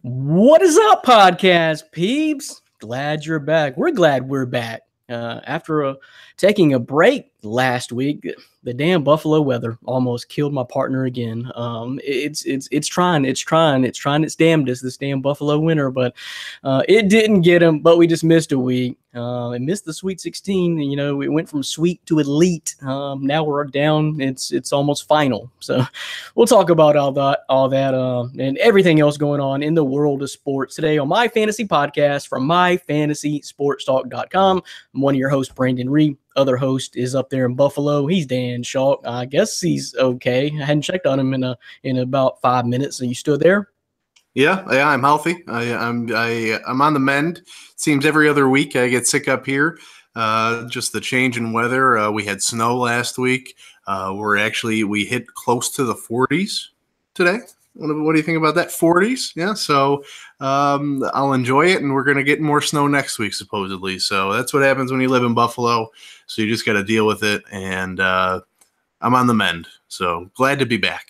What is up, podcast peeps? Glad you're back. We're glad we're back. After taking a break last week, the damn Buffalo weather almost killed my partner again. It's trying its damnedest, this damn Buffalo winter, but it didn't get him. But we just missed a week. It missed the Sweet 16. And, we went from sweet to elite. Now we're down. It's almost final. So we'll talk about all that, and everything else going on in the world of sports today on my fantasy podcast from myfantasysportstalk.com. I'm one of your hosts, Brandon Reed. Other host is up there in Buffalo. He's Dan Shaw. I guess he's okay. I hadn't checked on him in about 5 minutes. Are you still there? Yeah, I'm healthy. I'm on the mend. Seems every other week I get sick up here. Just the change in weather. We had snow last week. We hit close to the 40s today. What do you think about that? 40s? Yeah. So I'll enjoy it, and we're going to get more snow next week, supposedly. So that's what happens when you live in Buffalo. So you just got to deal with it, and I'm on the mend. So glad to be back.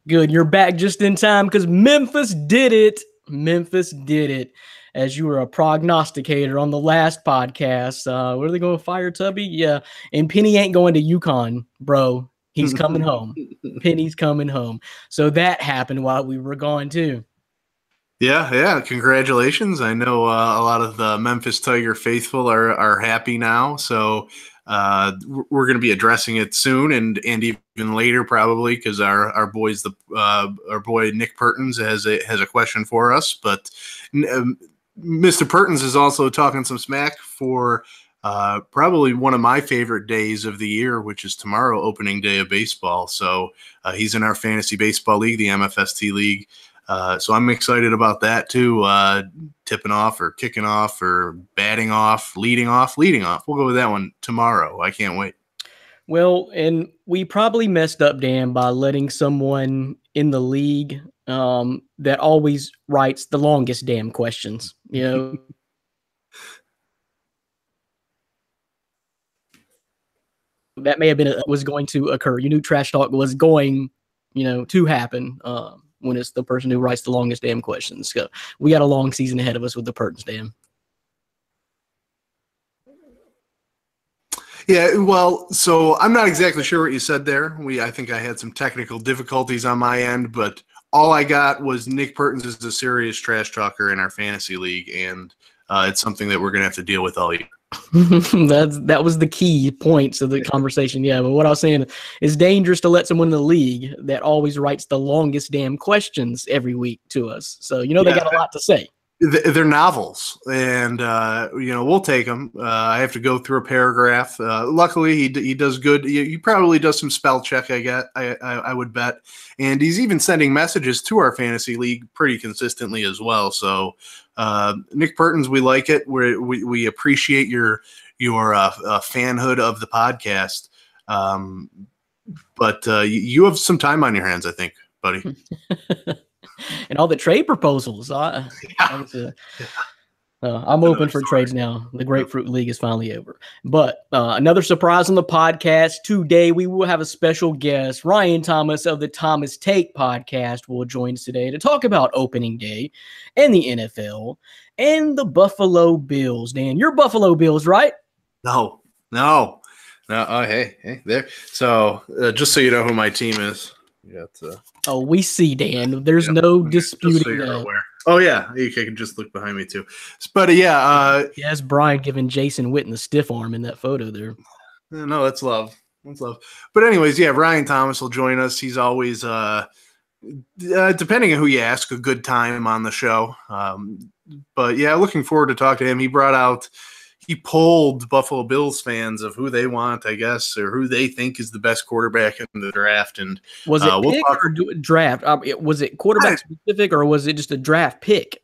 Good. You're back just in time because Memphis did it. Memphis did it. As you were a prognosticator on the last podcast. Where are they going to fire Tubby? Yeah. And Penny ain't going to UConn, bro. He's coming home. Penny's coming home. So that happened while we were gone too. Yeah. Congratulations. I know a lot of the Memphis Tiger faithful are happy now. So we're going to be addressing it soon and even later probably because our boy Nick Pertins has a question for us. But Mr. Pertins is also talking some smack for probably one of my favorite days of the year, which is tomorrow, opening day of baseball. So he's in our fantasy baseball league, the MFST league. So I'm excited about that too. Tipping off or kicking off or batting off, leading off. We'll go with that one tomorrow. I can't wait. Well, and we probably messed up, Dan, by letting someone in the league that always writes the longest damn questions, That may have been was going to occur. You knew trash talk was going, to happen when it's the person who writes the longest damn questions. So we got a long season ahead of us with the Pertins, Dan. Yeah, well, so I'm not exactly sure what you said there. I think I had some technical difficulties on my end, but all I got was Nick Pertins is a serious trash talker in our fantasy league, and it's something that we're going to have to deal with all year. That was the key points of the conversation. Yeah, but what I was saying is it's dangerous to let someone in the league that always writes the longest damn questions every week to us. So, they got a lot to say. They're novels, and we'll take them. I have to go through a paragraph. Luckily, he does good. He probably does some spell check. I would bet, and he's even sending messages to our fantasy league pretty consistently as well. So, Nick Pertins, we like it. We appreciate your fanhood of the podcast, but you have some time on your hands, I think, buddy. And all the trade proposals. I'm open for trades now. The Grapefruit League is finally over. But another surprise on the podcast today, we will have a special guest. Ryan Thomas of the Thomas Take podcast will join us today to talk about opening day and the NFL and the Buffalo Bills. Dan, you're Buffalo Bills, right? No. Oh, hey, there. So just so you know who my team is. We see, Dan. There's no disputing that. Oh, yeah. You can just look behind me, too. But, yeah. Yes, Brian giving Jason Witten the stiff arm in that photo there. No, that's love. But anyways, yeah, Ryan Thomas will join us. He's always, depending on who you ask, a good time on the show. But, yeah, looking forward to talk to him. He polled Buffalo Bills fans of who they want, I guess, or who they think is the best quarterback in the draft. And was it pick or draft? Was it quarterback specific, or was it just a draft pick?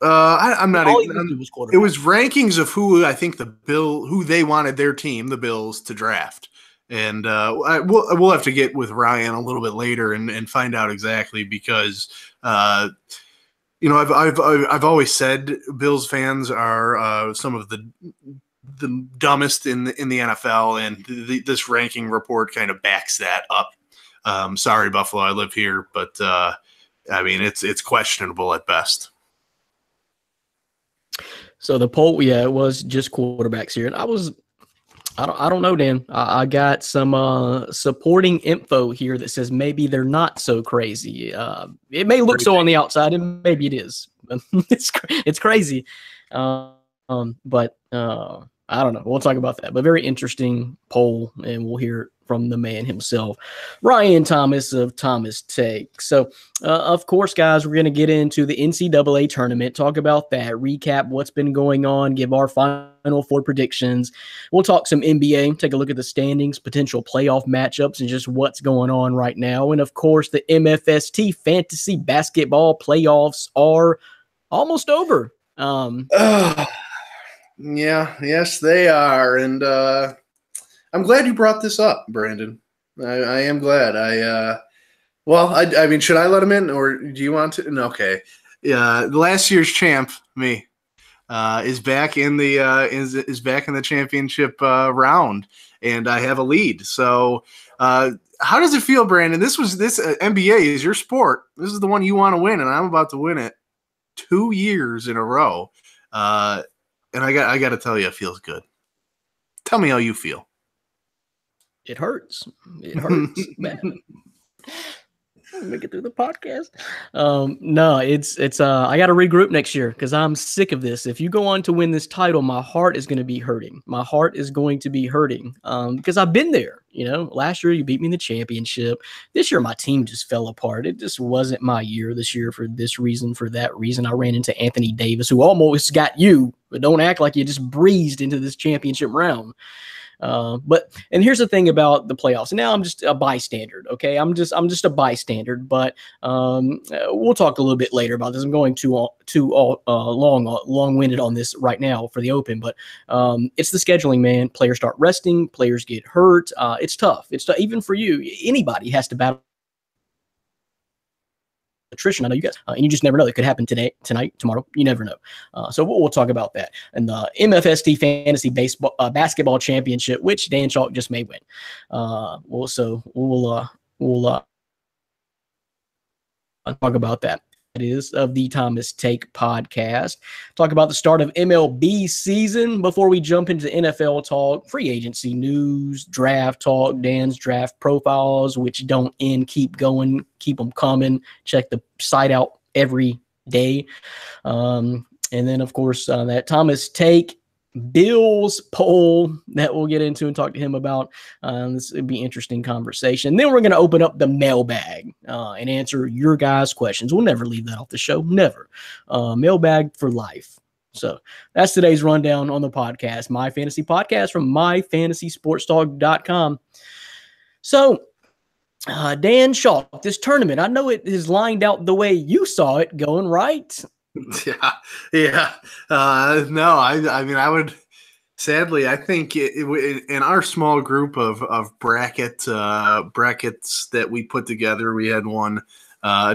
I'm not. It was rankings of who I think who they wanted their team, the Bills, to draft. And we'll have to get with Ryan a little bit later and find out exactly because. I've always said Bills fans are some of the dumbest in the NFL, and this ranking report kind of backs that up. Sorry, Buffalo, I live here, but it's questionable at best. So the poll, yeah, it was just quarterbacks here, and I don't know, Dan. I got some supporting info here that says maybe they're not so crazy. It may look so on the outside, and maybe it is. It's crazy, but I don't know. We'll talk about that. But very interesting poll, and we'll hear from the man himself, Ryan Thomas of Thomas Take. So, of course, guys, we're going to get into the NCAA tournament, talk about that, recap what's been going on, give our Final Four predictions. We'll talk some NBA, take a look at the standings, potential playoff matchups, and just what's going on right now. And, of course, the MFST fantasy basketball playoffs are almost over. Yes, they are. And I'm glad you brought this up, Brandon. I am glad. I mean, should I let him in, or do you want to? No, okay. Last year's champ, me, is back in the is back in the championship round, and I have a lead. So, how does it feel, Brandon? This NBA is your sport. This is the one you want to win, and I'm about to win it 2 years in a row. And I got to tell you, it feels good. Tell me how you feel. It hurts. It hurts, man. Make it through the podcast. No, it's I got to regroup next year because I'm sick of this. If you go on to win this title, my heart is going to be hurting. My heart is going to be hurting because I've been there. Last year you beat me in the championship. This year my team just fell apart. It just wasn't my year this year for this reason, for that reason. I ran into Anthony Davis, who almost got you, but don't act like you just breezed into this championship round. And here's the thing about the playoffs. Now I'm just a bystander. Okay. I'm just a bystander, but, we'll talk a little bit later about this. I'm going too long-winded on this right now for the Open, but, it's the scheduling, man. Players start resting, players get hurt. It's tough. It's tough. Even for you, anybody has to battle attrition. I know you guys, and you just never know. It could happen today, tonight, tomorrow. You never know. So we'll talk about that. And the MFST Fantasy Basketball Championship, which Dan Chalk just may win. We'll talk about that. It is of the Thomas Take podcast. Talk about the start of MLB season before we jump into NFL talk, free agency news, draft talk, Dan's draft profiles, which don't end. Keep going, keep them coming. Check the site out every day. And then, of course, that Thomas Take Bills poll that we'll get into and talk to him about. This would be an interesting conversation. Then we're going to open up the mailbag and answer your guys' questions. We'll never leave that off the show. Never. Mailbag for life. So that's today's rundown on the podcast, My Fantasy Podcast from myfantasysportstalk.com. So, Dan Shaw, this tournament, I know it is lined out the way you saw it going, right? Yeah. No, I mean, I would sadly, I think in our small group of brackets that we put together, we had one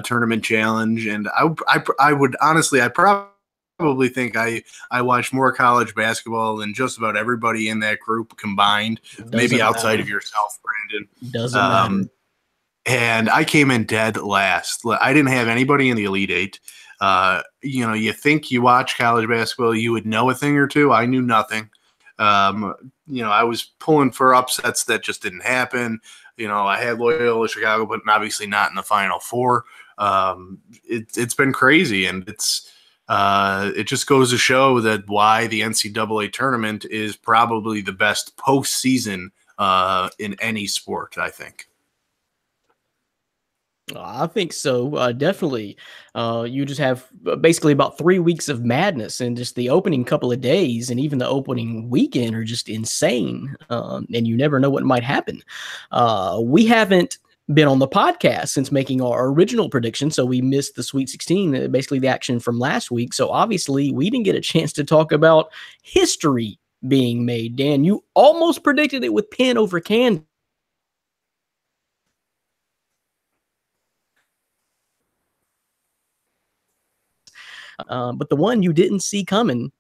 tournament challenge, and I would honestly, I probably think I watched more college basketball than just about everybody in that group combined, maybe outside of yourself, Brandon. Doesn't matter. And I came in dead last. I didn't have anybody in the Elite Eight. You think you watch college basketball, you would know a thing or two. I knew nothing. I was pulling for upsets that just didn't happen. I had Loyola Chicago, but obviously not in the Final Four. It's been crazy, and it just goes to show that why the NCAA tournament is probably the best postseason in any sport, I think. I think so. Definitely. You just have basically about 3 weeks of madness, and just the opening couple of days and even the opening weekend are just insane. And you never know what might happen. We haven't been on the podcast since making our original prediction, so we missed the Sweet 16, basically the action from last week. So obviously we didn't get a chance to talk about history being made. Dan, you almost predicted it with Penn over Kansas. But the one you didn't see coming,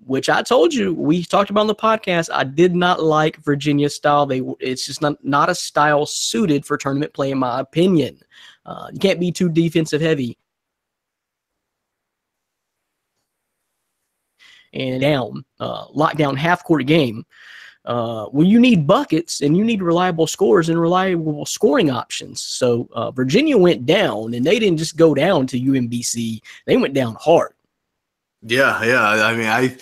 which I told you, we talked about on the podcast, I did not like Virginia's style. It's just not a style suited for tournament play, in my opinion. You can't be too defensive heavy. and down, lockdown half-court game. Well, you need buckets and you need reliable scores and reliable scoring options. So Virginia went down, and they didn't just go down to UMBC; they went down hard. Yeah. I mean,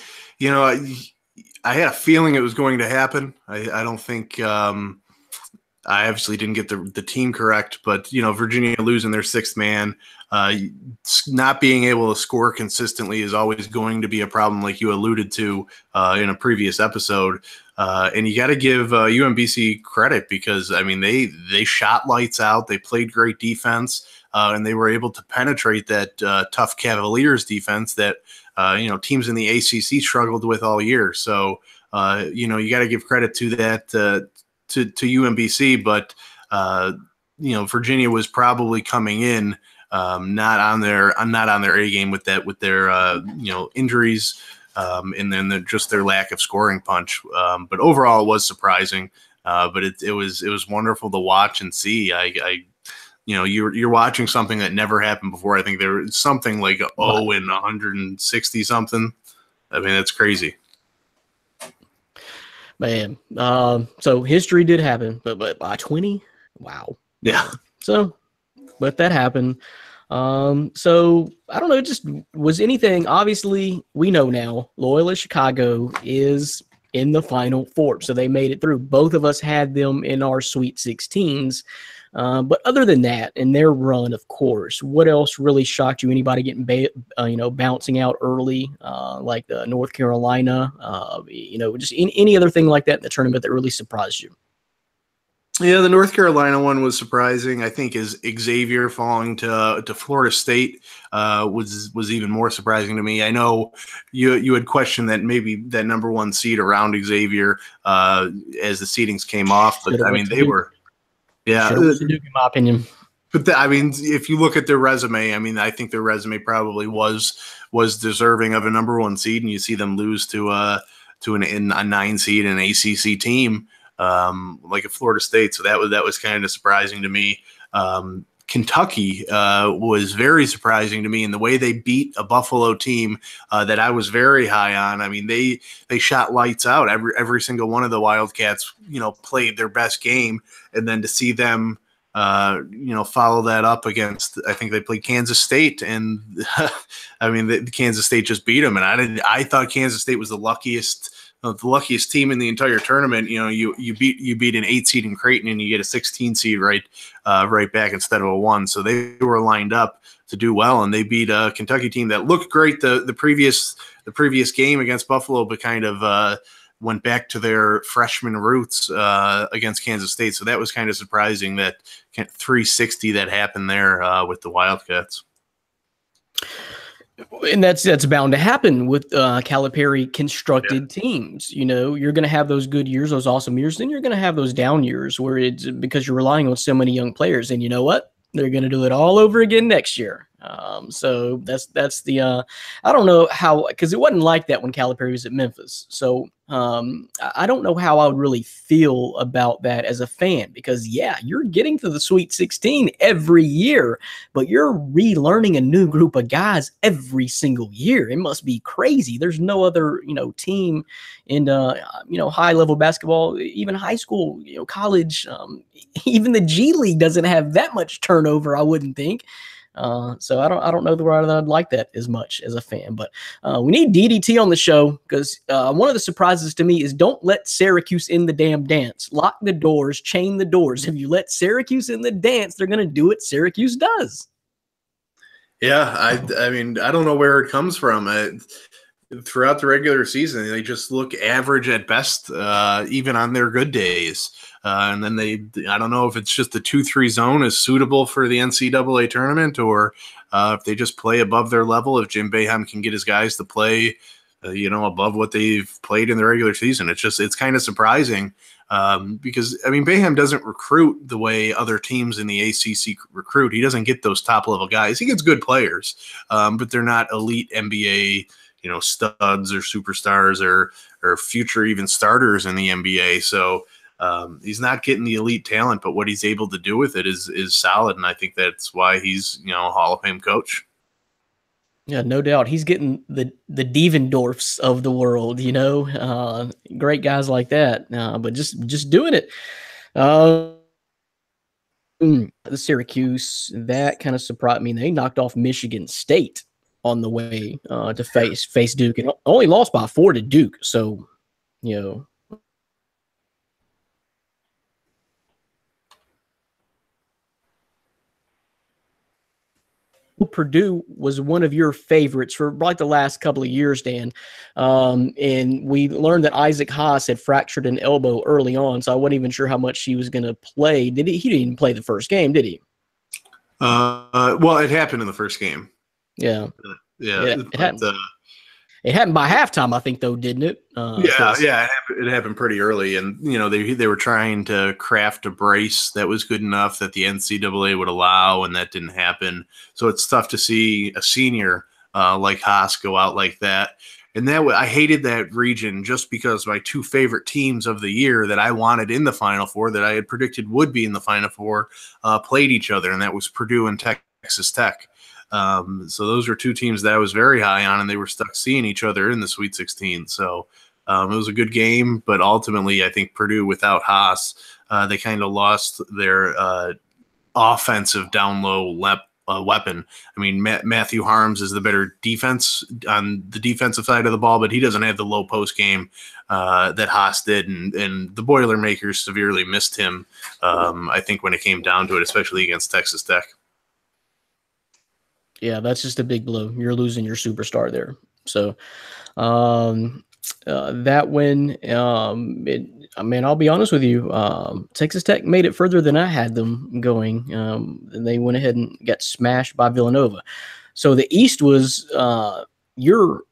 I had a feeling it was going to happen. I don't think I obviously didn't get the team correct, but Virginia losing their sixth man, not being able to score consistently is always going to be a problem, like you alluded to in a previous episode. And you got to give UMBC credit because I mean they shot lights out, they played great defense, and they were able to penetrate that tough Cavaliers defense that teams in the ACC struggled with all year. So you got to give credit to that to UMBC, but Virginia was probably coming in not on their A game with their injuries. And then just their lack of scoring punch. But overall, it was surprising. But it was wonderful to watch and see. You're watching something that never happened before. I think there was something like 0 and 160 something. I mean, that's crazy. Man, so history did happen, but by 20, wow. Yeah. So, but that happened. So I don't know, just was anything, obviously we know now Loyola Chicago is in the Final Four. So they made it through. Both of us had them in our Sweet 16s. But other than that, in their run, of course, what else really shocked you? Anybody getting, bouncing out early, like the North Carolina, just any other thing like that in the tournament that really surprised you? Yeah, the North Carolina one was surprising. I think is Xavier falling to Florida State was even more surprising to me. I know you had questioned that maybe that number one seed around Xavier as the seedings came off, but I mean they were, yeah, in my opinion. But if you look at their resume, I mean I think their resume probably was deserving of a number one seed, and you see them lose to a 9 seed, an ACC team. Like at Florida State. So that was kind of surprising to me. Kentucky was very surprising to me in the way they beat a Buffalo team that I was very high on. I mean, they shot lights out. Every single one of the Wildcats, played their best game. And then to see them, follow that up against, I think they played Kansas State, and I mean, the Kansas State just beat them. And I thought Kansas State was the luckiest team in the entire tournament. You beat an 8 seed in Creighton, and you get a 16 seed right back instead of a 1. So they were lined up to do well, and they beat a Kentucky team that looked great the previous game against Buffalo, but kind of went back to their freshman roots against Kansas State. So that was kind of surprising, that 360 that happened there with the Wildcats. And that's bound to happen with Calipari constructed teams. You're going to have those good years, those awesome years. Then you're going to have those down years where it's because you're relying on so many young players. And you know what? They're going to do it all over again next year. So that's the I don't know how, because it wasn't like that when Calipari was at Memphis. So I don't know how I would really feel about that as a fan, because yeah, you're getting to the Sweet 16 every year, but you're relearning a new group of guys every single year. It must be crazy. There's no other team in high level basketball, even high school, college, even the G League doesn't have that much turnover, I wouldn't think. So I don't know that I'd like that as much as a fan, but we need DDT on the show, because one of the surprises to me is don't let Syracuse in the damn dance. Lock the doors, chain the doors. If you let Syracuse in the dance, they're going to do what Syracuse does. Yeah, I mean, I don't know where it comes from. Throughout the regular season, they just look average at best, even on their good days. And then I don't know if it's just the 2-3 zone is suitable for the NCAA tournament, or if they just play above their level. If Jim Boeheim can get his guys to play, above what they've played in the regular season, it's kind of surprising. Because I mean, Boeheim doesn't recruit the way other teams in the ACC recruit. He doesn't get those top level guys. He gets good players, but they're not elite NBA, studs or superstars or future even starters in the NBA. So he's not getting the elite talent, but what he's able to do with it is solid. And I think that's why he's, a Hall of Fame coach. Yeah, no doubt. He's getting the Devendorfs of the world, great guys like that. But just doing it. The Syracuse, that kind of surprised me. They knocked off Michigan State on the way to face Duke, and only lost by 4 to Duke. So, you know, Purdue was one of your favorites for like the last couple of years, Dan. And we learned that Isaac Haas had fractured an elbow early on, so I wasn't even sure how much he was going to play. He didn't even play the first game, did he? Well, it happened in the first game. Yeah. Yeah. It happened by halftime, I think, though, didn't it? It happened pretty early, and they were trying to craft a brace that was good enough that the NCAA would allow, and that didn't happen. So it's tough to see a senior like Haas go out like that. And I hated that region just because my 2 favorite teams of the year that I wanted in the Final Four, that I had predicted would be in the Final Four, played each other, and that was Purdue and Texas Tech. So those were 2 teams that I was very high on, and they were stuck seeing each other in the Sweet 16. So it was a good game, but ultimately I think Purdue without Haas, they kind of lost their offensive down low weapon. I mean, Matthew Harms is the better defense on the defensive side of the ball, but he doesn't have the low post game that Haas did, and the Boilermakers severely missed him, I think, when it came down to it, especially against Texas Tech. Yeah, that's just a big blow. You're losing your superstar there. So that win, I'll be honest with you. Texas Tech made it further than I had them going. And they went ahead and got smashed by Villanova. So the East was your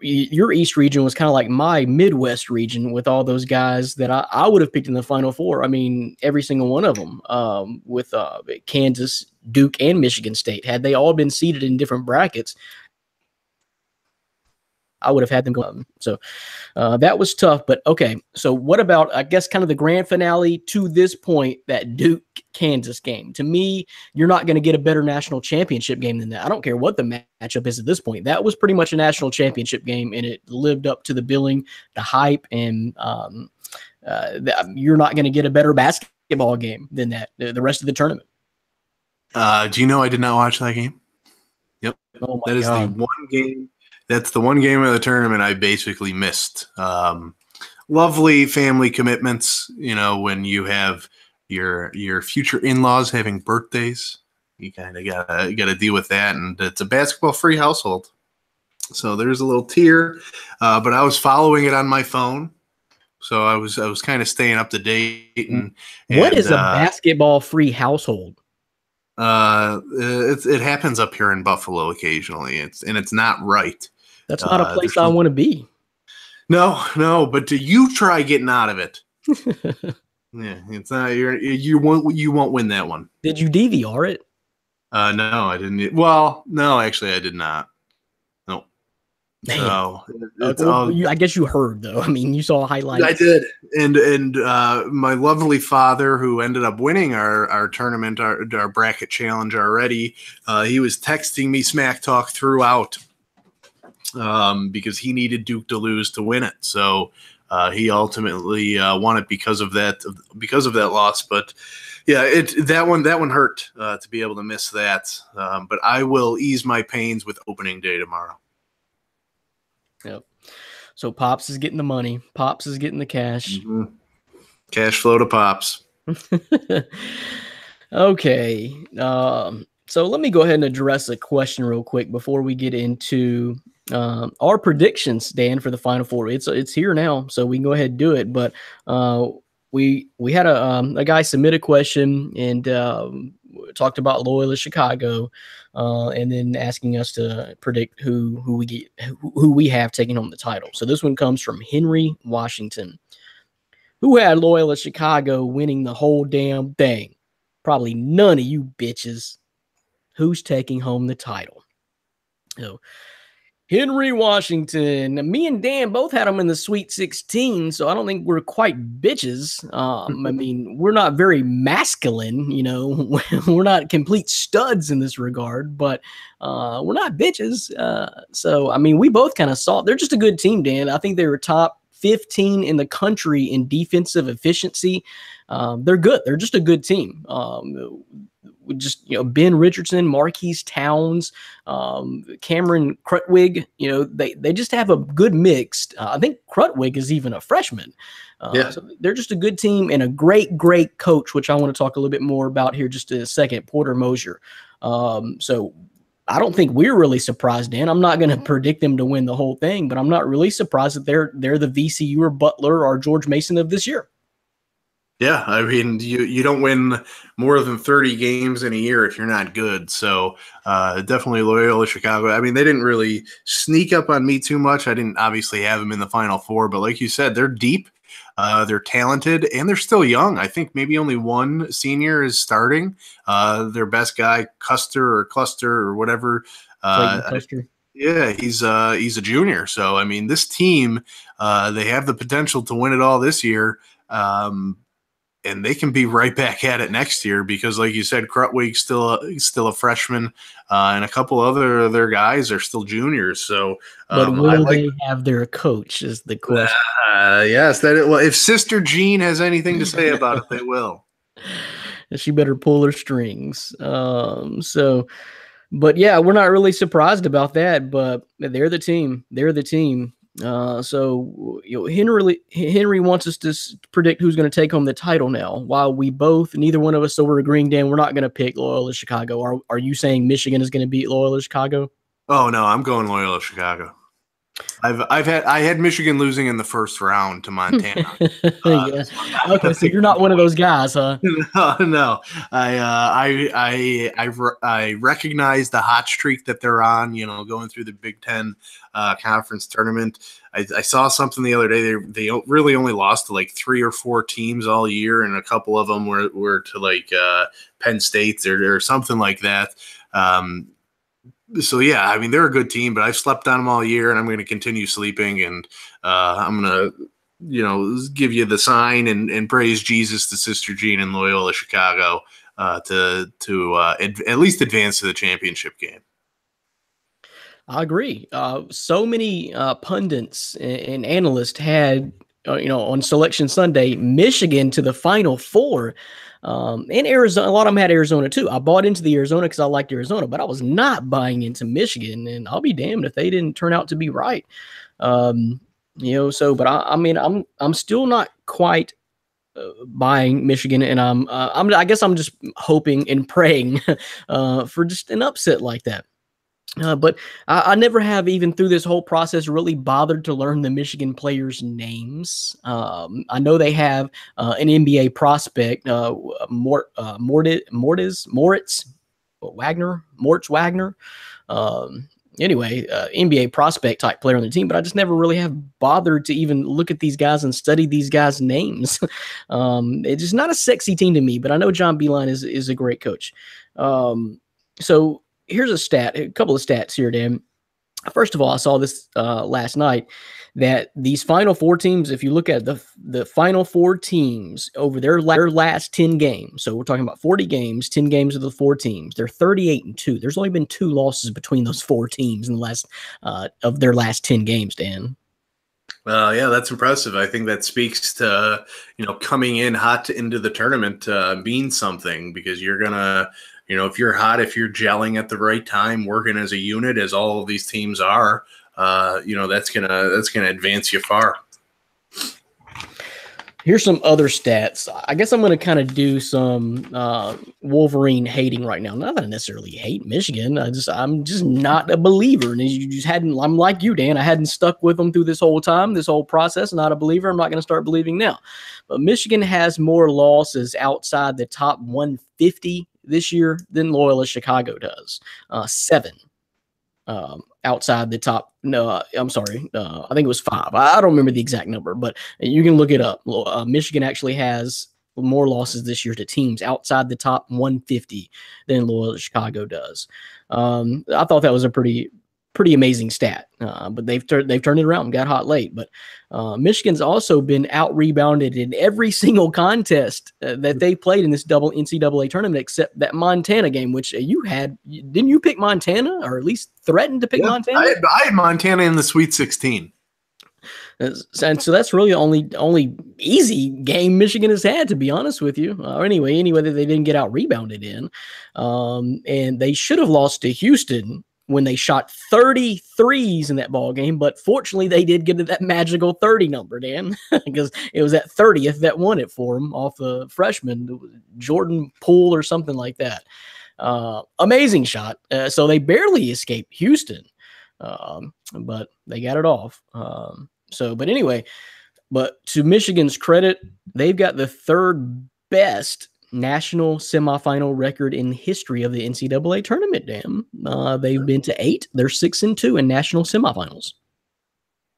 East region was kind of like my Midwest region with all those guys that I would have picked in the Final Four. I mean, every single one of them, with Kansas, Duke, and Michigan State. Had they all been seated in different brackets, I would have had them go. So that was tough. But okay, so what about, I guess, kind of the grand finale to this point, that Duke-Kansas game? To me, you're not going to get a better national championship game than that. I don't care what the matchup is at this point. That was pretty much a national championship game, and it lived up to the billing, the hype, and you're not going to get a better basketball game than that the rest of the tournament. Do you know I did not watch that game? Yep. Oh my that is God. the one game. That's the one game of the tournament I basically missed. Lovely family commitments, when you have your future in-laws having birthdays, you kind of gotta deal with that, and it's a basketball-free household, so there's a little tear. But I was following it on my phone, so I was kind of staying up to date. What is a basketball-free household? It happens up here in Buffalo occasionally. It's not right. That's not a place I want to be. No, but you try getting out of it. Yeah, it's not. You won't win that one. Did you DVR it? No, I didn't. Well, no, actually, I did not. No. So I guess you heard, though. I mean, you saw highlights. I did, and my lovely father, who ended up winning our tournament, our bracket challenge already, he was texting me smack talk throughout, because he needed Duke to lose to win it. So he ultimately won it because of that loss. But yeah, that one hurt to be able to miss that. But I will ease my pains with opening day tomorrow. Yep. So Pops is getting the money. Pops is getting the cash. Mm-hmm. Cash flow to Pops. Okay. So let me go ahead and address a question real quick before we get into our predictions, Dan, for the Final Four. It's here now, so we can go ahead and do it. But we had a guy submit a question and talked about Loyola Chicago, and then asking us to predict who we have taking home the title. So this one comes from Henry Washington, who had Loyola Chicago winning the whole damn thing. Probably none of you bitches. Who's taking home the title? So Henry Washington. Me and Dan both had him in the Sweet 16, so I don't think we're quite bitches. I mean, we're not very masculine, you know. We're not complete studs in this regard, but we're not bitches. So, I mean, we both kind of saw they're just a good team, Dan. I think they were top 15 in the country in defensive efficiency. They're good. They're just a good team. Just, you know, Ben Richardson, Marquise Towns, Cameron Krutwig, you know, they just have a good mix. I think Krutwig is even a freshman. So they're just a good team and a great coach, which I want to talk a little bit more about here just in a second, Porter Moser. So I don't think we're really surprised, Dan. I'm not going to predict them to win the whole thing, but I'm not really surprised that they're the VCU or Butler or George Mason of this year. Yeah, I mean, you don't win more than 30 games in a year if you're not good. So definitely Loyola Chicago. I mean, they didn't really sneak up on me too much. I didn't obviously have them in the Final Four, but like you said, they're deep, they're talented, and they're still young. I think maybe only one senior is starting. Their best guy, Cluster or whatever. Custer. Yeah, he's a junior. So, I mean, this team, they have the potential to win it all this year. And they can be right back at it next year because, like you said, Krutwig's still a freshman, and a couple other their guys are still juniors. So, but will they have their coach? Is the question. Yes, well, if Sister Jean has anything to say about it, they will. She better pull her strings. So, but yeah, we're not really surprised about that. But they're the team. They're the team. So, you know, Henry wants us to predict who's going to take home the title now. While neither one of us are agreeing, Dan, we're not going to pick Loyola Chicago. Are you saying Michigan is going to beat Loyola Chicago? Oh no, I'm going Loyola Chicago. I had Michigan losing in the first round to Montana. Yeah. Okay, so you're not one of those guys, huh? No. I recognize the hot streak that they're on. You know, going through the Big Ten conference tournament. I saw something the other day. They really only lost to like 3 or 4 teams all year, and a couple of them were to like Penn State or something like that. So, yeah, I mean, they're a good team, but I've slept on them all year, and I'm going to continue sleeping, and I'm going to, you know, give you the sign and praise Jesus to Sister Jean and Loyola Chicago to at least advance to the championship game. I agree. So many pundits and analysts had, you know, on Selection Sunday, Michigan to the Final Four. And Arizona, a lot of them had Arizona too. I bought into the Arizona because I liked Arizona, but I was not buying into Michigan, and I'll be damned if they didn't turn out to be right. You know, so, but I mean, I'm still not quite buying Michigan, and I guess I'm just hoping and praying for just an upset like that. But I never have, even through this whole process, really bothered to learn the Michigan players' names. I know they have an NBA prospect, Moritz Wagner. Anyway, NBA prospect type player on the team, but I just never really have bothered to even look at these guys and study these guys' names. It's just not a sexy team to me, but I know John Beilein is a great coach. So here's a couple of stats here, Dan. First of all, I saw this last night that these Final Four teams, if you look at the Final Four teams over their last 10 games, so we're talking about 40 games, 10 games of the 4 teams, they're 38-2. There's only been 2 losses between those 4 teams in the last of their last 10 games, Dan. Yeah, that's impressive. I think that speaks to, you know, coming in hot into the tournament means something, because you're gonna, you know, if you're hot, if you're gelling at the right time, working as a unit, as all of these teams are, you know, that's gonna advance you far. Here's some other stats. I guess I'm going to kind of do some Wolverine hating right now. Not that I necessarily hate Michigan. I'm just not a believer. And you just I'm like you, Dan. I hadn't stuck with them through this whole time, this whole process. Not a believer. I'm not going to start believing now. But Michigan has more losses outside the top 150 this year than Loyola Chicago does. 7. Outside the top, no, I'm sorry. I think it was 5. I don't remember the exact number, but you can look it up. Michigan actually has more losses this year to teams outside the top 150 than Loyola Chicago does. I thought that was a pretty pretty amazing stat. But they've turned it around and got hot late. But Michigan's also been out rebounded in every single contest that they played in this double NCAA tournament, except that Montana game, which didn't you pick Montana, or at least threatened to pick Montana? I had Montana in the Sweet 16. And so that's really the only easy game Michigan has had, to be honest with you. Anyway that they didn't get out rebounded in. And they should have lost to Houston when they shot 33s in that ball game. But fortunately, they did get to that magical 30 number, Dan, because it was that 30th that won it for them off a freshman, Jordan Poole or something like that. Amazing shot. So they barely escaped Houston, but they got it off. But anyway, but to Michigan's credit, they've got the third best national semifinal record in the history of the NCAA tournament. Damn, they've been to 8. They're 6-2 in national semifinals.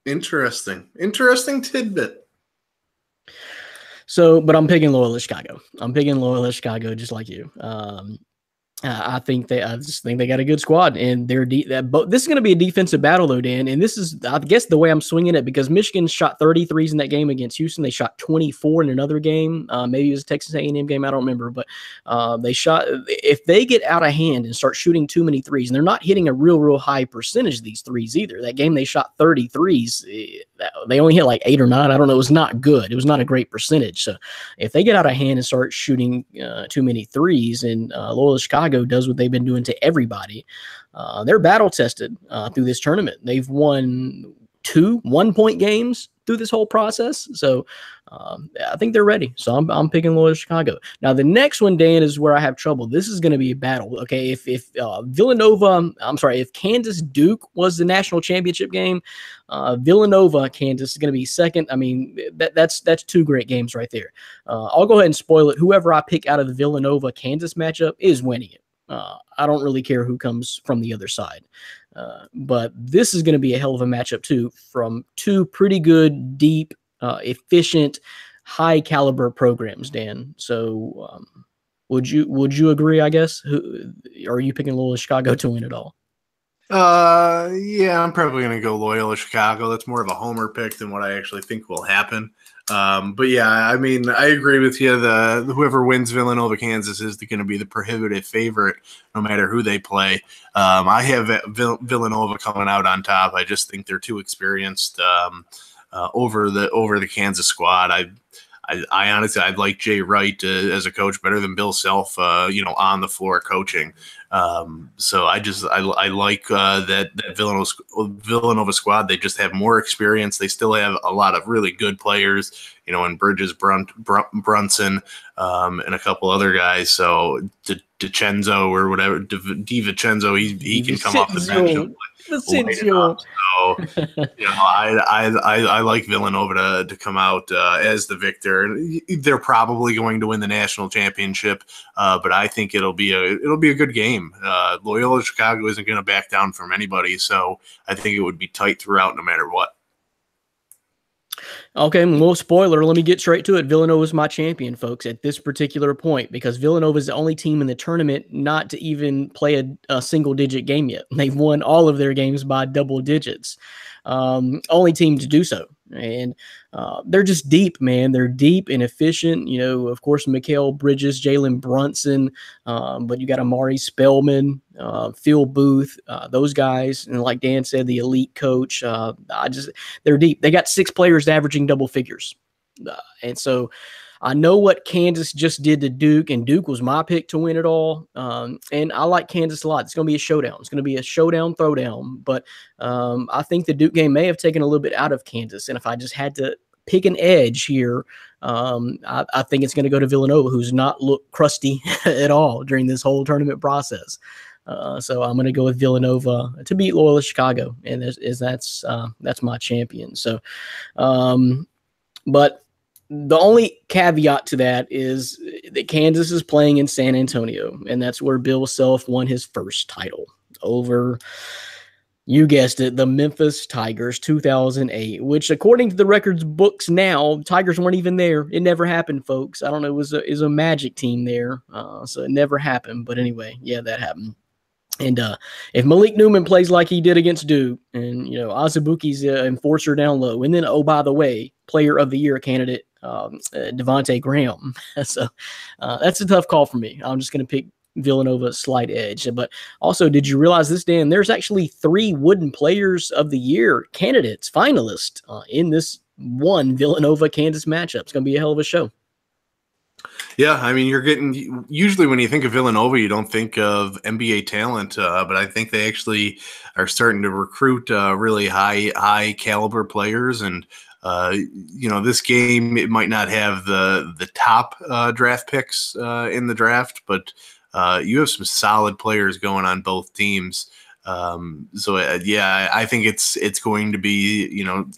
Interesting tidbit. So, but I'm picking Loyola Chicago. Just like you. I just think they got a good squad, and this is going to be a defensive battle, though, Dan. And this is, I guess, the way I'm swinging it, because Michigan shot 33s in that game against Houston. They shot 24 in another game. Maybe it was a Texas A&M game. I don't remember, but they shot. If they get out of hand and start shooting too many threes, and they're not hitting a real high percentage of these threes either. That game they shot 33s. They only hit like 8 or 9. I don't know. It was not good. It was not a great percentage. So if they get out of hand and start shooting too many threes, and Loyola Chicago does what they've been doing to everybody, they're battle tested through this tournament. They've won 2 1-point games through this whole process. So I think they're ready. So I'm picking Loyola Chicago. Now the next one, Dan, is where I have trouble. This is going to be a battle. Okay, if Kansas Duke was the national championship game, Villanova Kansas is going to be second. I mean, that's 2 great games right there. I'll go ahead and spoil it. Whoever I pick out of the Villanova Kansas matchup is winning it. I don't really care who comes from the other side. But this is going to be a hell of a matchup too, from 2 pretty good, deep, efficient, high caliber programs, Dan. So would you agree, I guess? Are you picking Loyola Chicago to win it all? Yeah, I'm probably going to go Loyola Chicago. That's more of a homer pick than what I actually think will happen. But yeah, I mean, I agree with you. Whoever wins Villanova Kansas is going to be the prohibitive favorite, no matter who they play. I have Villanova coming out on top. I just think they're too experienced over the Kansas squad. I honestly, I'd like Jay Wright as a coach better than Bill Self, on the floor coaching. So I like that Villanova squad. They just have more experience. They still have a lot of really good players, in Bridges, Brunson, and a couple other guys. So DiVincenzo or whatever, DiVincenzo, he can come off the bench. So, I like Villanova to come out as the victor. They're probably going to win the national championship, but I think it'll be a good game. Loyola Chicago isn't going to back down from anybody, so I think it would be tight throughout, no matter what. Okay, well, spoiler, let me get straight to it. Villanova is my champion, folks, at this particular point, because Villanova is the only team in the tournament not to even play a single-digit game yet. They've won all of their games by double digits. Only team to do so. And they're just deep, man. They're deep and efficient. Of course, Mikal Bridges, Jalen Brunson, but you got Amari Spellman, Phil Booth, those guys. And like Dan said, the elite coach. They're deep. They got 6 players averaging double figures. And so I know what Kansas just did to Duke, and Duke was my pick to win it all. And I like Kansas a lot. It's going to be a showdown. It's going to be a showdown throwdown. But I think the Duke game may have taken a little bit out of Kansas. And if I just had to pick an edge here, I think it's going to go to Villanova, who's not looked crusty at all during this whole tournament process. So I'm going to go with Villanova to beat Loyola Chicago, and that's my champion. So, but the only caveat to that is that Kansas is playing in San Antonio, and that's where Bill Self won his first title over, you guessed it, the Memphis Tigers, 2008, which according to the records books now, Tigers weren't even there. It never happened, folks. I don't know. It was a Magic team there, so it never happened. But anyway, yeah, that happened. And if Malik Newman plays like he did against Duke, and Azubuike's enforcer down low, and then by the way, Player of the Year candidate Devontae Graham, so that's a tough call for me. I'm just going to pick Villanova slight edge. But also, did you realize this, Dan? There's actually 3 Wooden Players of the Year candidates, finalists in this one Villanova-Kansas matchup. It's going to be a hell of a show. Yeah, I mean, usually when you think of Villanova, you don't think of NBA talent, but I think they actually are starting to recruit really high caliber players. And this game, it might not have the top draft picks in the draft, but you have some solid players going on both teams. I think it's going to be,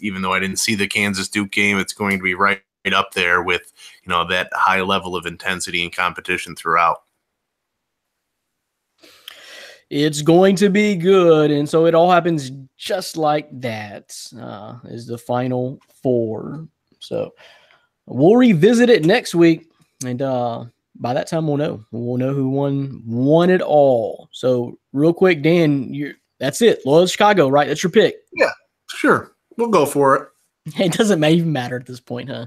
even though I didn't see the Kansas Duke game, it's going to be right up there with that high level of intensity and competition throughout. It's going to be good, and so it all happens just like that. Is the Final Four. So we'll revisit it next week, and by that time we'll know who won it all. So real quick, Dan, that's it. Loyola Chicago, right? That's your pick. Yeah, sure. We'll go for it. It doesn't even matter at this point, huh?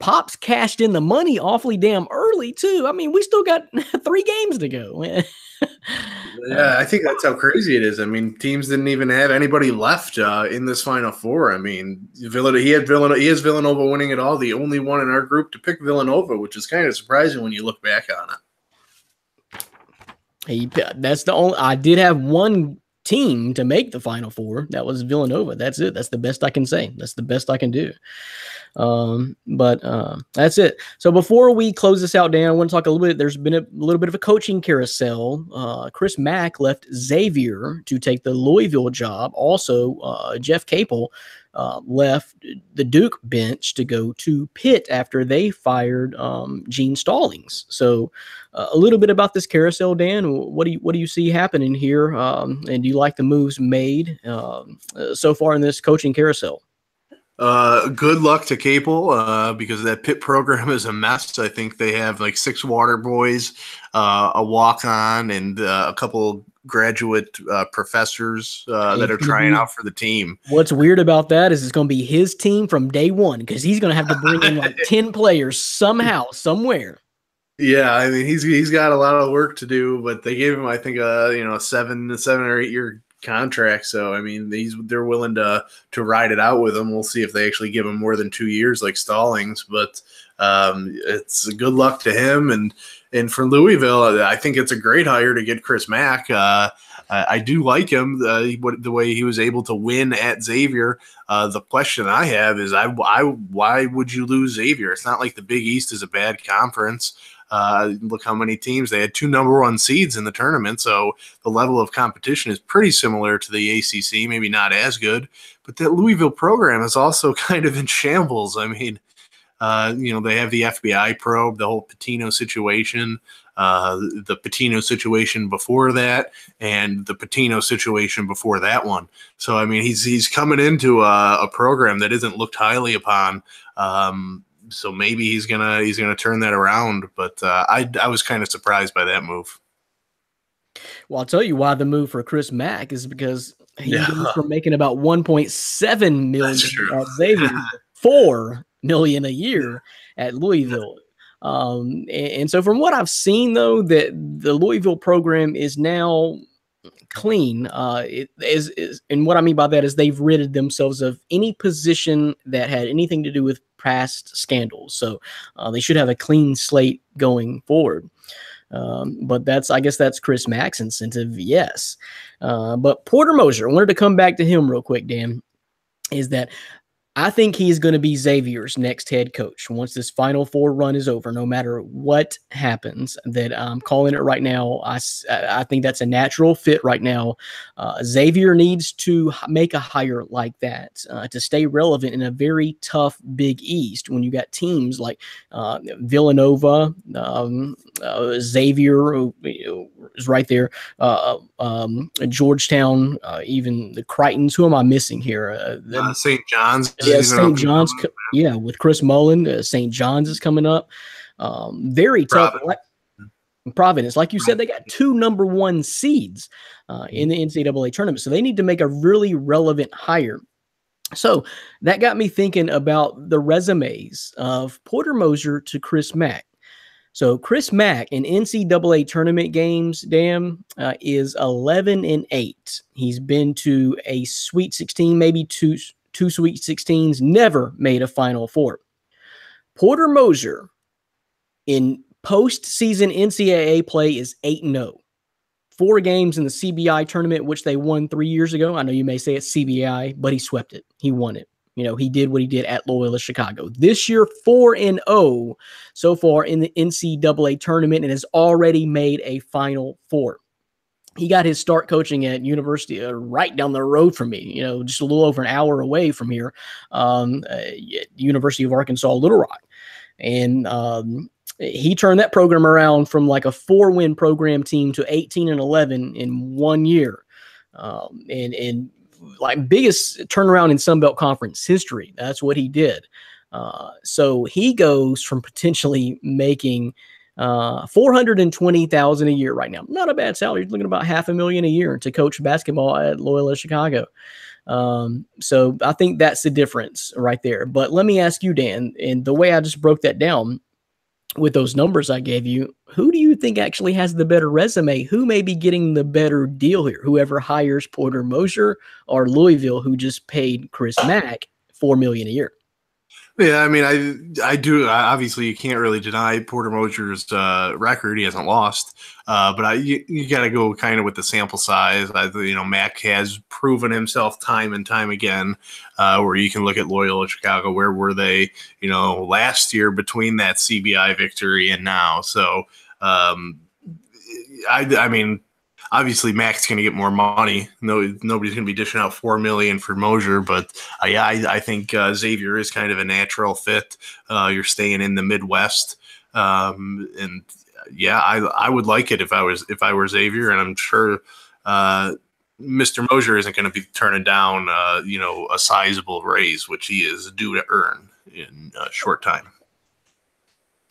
Pops cashed in the money awfully damn early, too. I mean, we still got 3 games to go. Yeah, I think that's how crazy it is. I mean, teams didn't even have anybody left in this Final Four. I mean, he has Villanova winning it all, the only one in our group to pick Villanova, which is kind of surprising when you look back on it. That's the only. I did have one team to make the Final Four. That was Villanova. That's it. That's the best I can say. That's the best I can do. But that's it. So before we close this out, Dan, I want to talk a little bit. There's been a little bit of a coaching carousel. Chris Mack left Xavier to take the Louisville job. Also, Jeff Capel left the Duke bench to go to Pitt after they fired Gene Stallings. So a little bit about this carousel, Dan. What do you see happening here? And do you like the moves made so far in this coaching carousel? Good luck to Capel because that Pitt program is a mess. I think they have like 6 water boys, a walk-on, and a couple graduate professors that are trying out for the team. What's weird about that is it's going to be his team from day one because he's going to have to bring in like 10 players somehow, somewhere. Yeah, I mean he's got a lot of work to do, but they gave him I think a 7 or 8 year contract. So I mean they're willing to ride it out with him. We'll see if they actually give him more than 2 years like Stallings, but it's good luck to him. And for Louisville, I think it's a great hire to get Chris Mack. I do like him, the way he was able to win at Xavier. The question I have is why would you lose Xavier? It's not like the Big East is a bad conference. Look how many teams. They had 2 number 1 seeds in the tournament, so the level of competition is pretty similar to the ACC, maybe not as good. But that Louisville program is also kind of in shambles. I mean, they have the FBI probe, the whole Pitino situation, the Pitino situation before that, and the Pitino situation before that one. So, I mean, he's coming into a program that isn't looked highly upon. So maybe he's gonna turn that around. But I was kind of surprised by that move. Well, I'll tell you why the move for Chris Mack is because he goes from making about $1.7 million at Xavier, $4 million a year at Louisville. And so from what I've seen, though, that the Louisville program is now clean. It is, and what I mean by that is they've ridded themselves of any position that had anything to do with past scandals. So they should have a clean slate going forward. But I guess that's Chris Mack's incentive, yes. But Porter Moser, I wanted to come back to him real quick, Dan, is that I think he's going to be Xavier's next head coach once this Final Four run is over, no matter what happens. That I'm calling it right now. I think that's a natural fit right now. Xavier needs to make a hire like that to stay relevant in a very tough Big East when you got teams like Villanova, Xavier is right there, Georgetown, even the Crichtons. Who am I missing here? St. John's. Yeah, St. John's. Yeah, with Chris Mullen, St. John's is coming up. Very tough. Providence. Like you said, they got 2 number 1 seeds in the NCAA tournament. So they need to make a really relevant hire. So that got me thinking about the resumes of Porter Moser to Chris Mack. So Chris Mack in NCAA tournament games, Dan, is 11-8. He's been to a Sweet 16, maybe two Sweet 16s, never made a Final Four. Porter Moser in postseason NCAA play is 8-0. 4 games in the CBI tournament, which they won 3 years ago. I know you may say it's CBI, but he swept it. He won it. He did what he did at Loyola Chicago. This year, 4-0 so far in the NCAA tournament and has already made a Final Four. He got his start coaching at University right down the road from me, just a little over an hour away from here, University of Arkansas, Little Rock. And he turned that program around from like a 4-win program team to 18-11 in 1 year. And like biggest turnaround in Sun Belt Conference history. That's what he did. So he goes from potentially making $420,000 a year right now. Not a bad salary. He's looking about $500,000 a year to coach basketball at Loyola Chicago. So I think that's the difference right there. But let me ask you, Dan, and the way I just broke that down with those numbers I gave you, who do you think actually has the better resume? Who may be getting the better deal here? Whoever hires Porter Moser or Louisville, who just paid Chris Mack $4 million a year? Yeah, I mean, I do. Obviously, you can't really deny Porter Moser's record. He hasn't lost, but you got to go kind of with the sample size. Mack has proven himself time and time again. Where you can look at Loyola Chicago, where were they, last year between that CBI victory and now? So, I mean. Obviously, Mack's going to get more money. Nobody's going to be dishing out $4 million for Moser, but I think Xavier is kind of a natural fit. You're staying in the Midwest, and I would like it if I were Xavier, and I'm sure Mr. Moser isn't going to be turning down a sizable raise, which he is due to earn in a short time.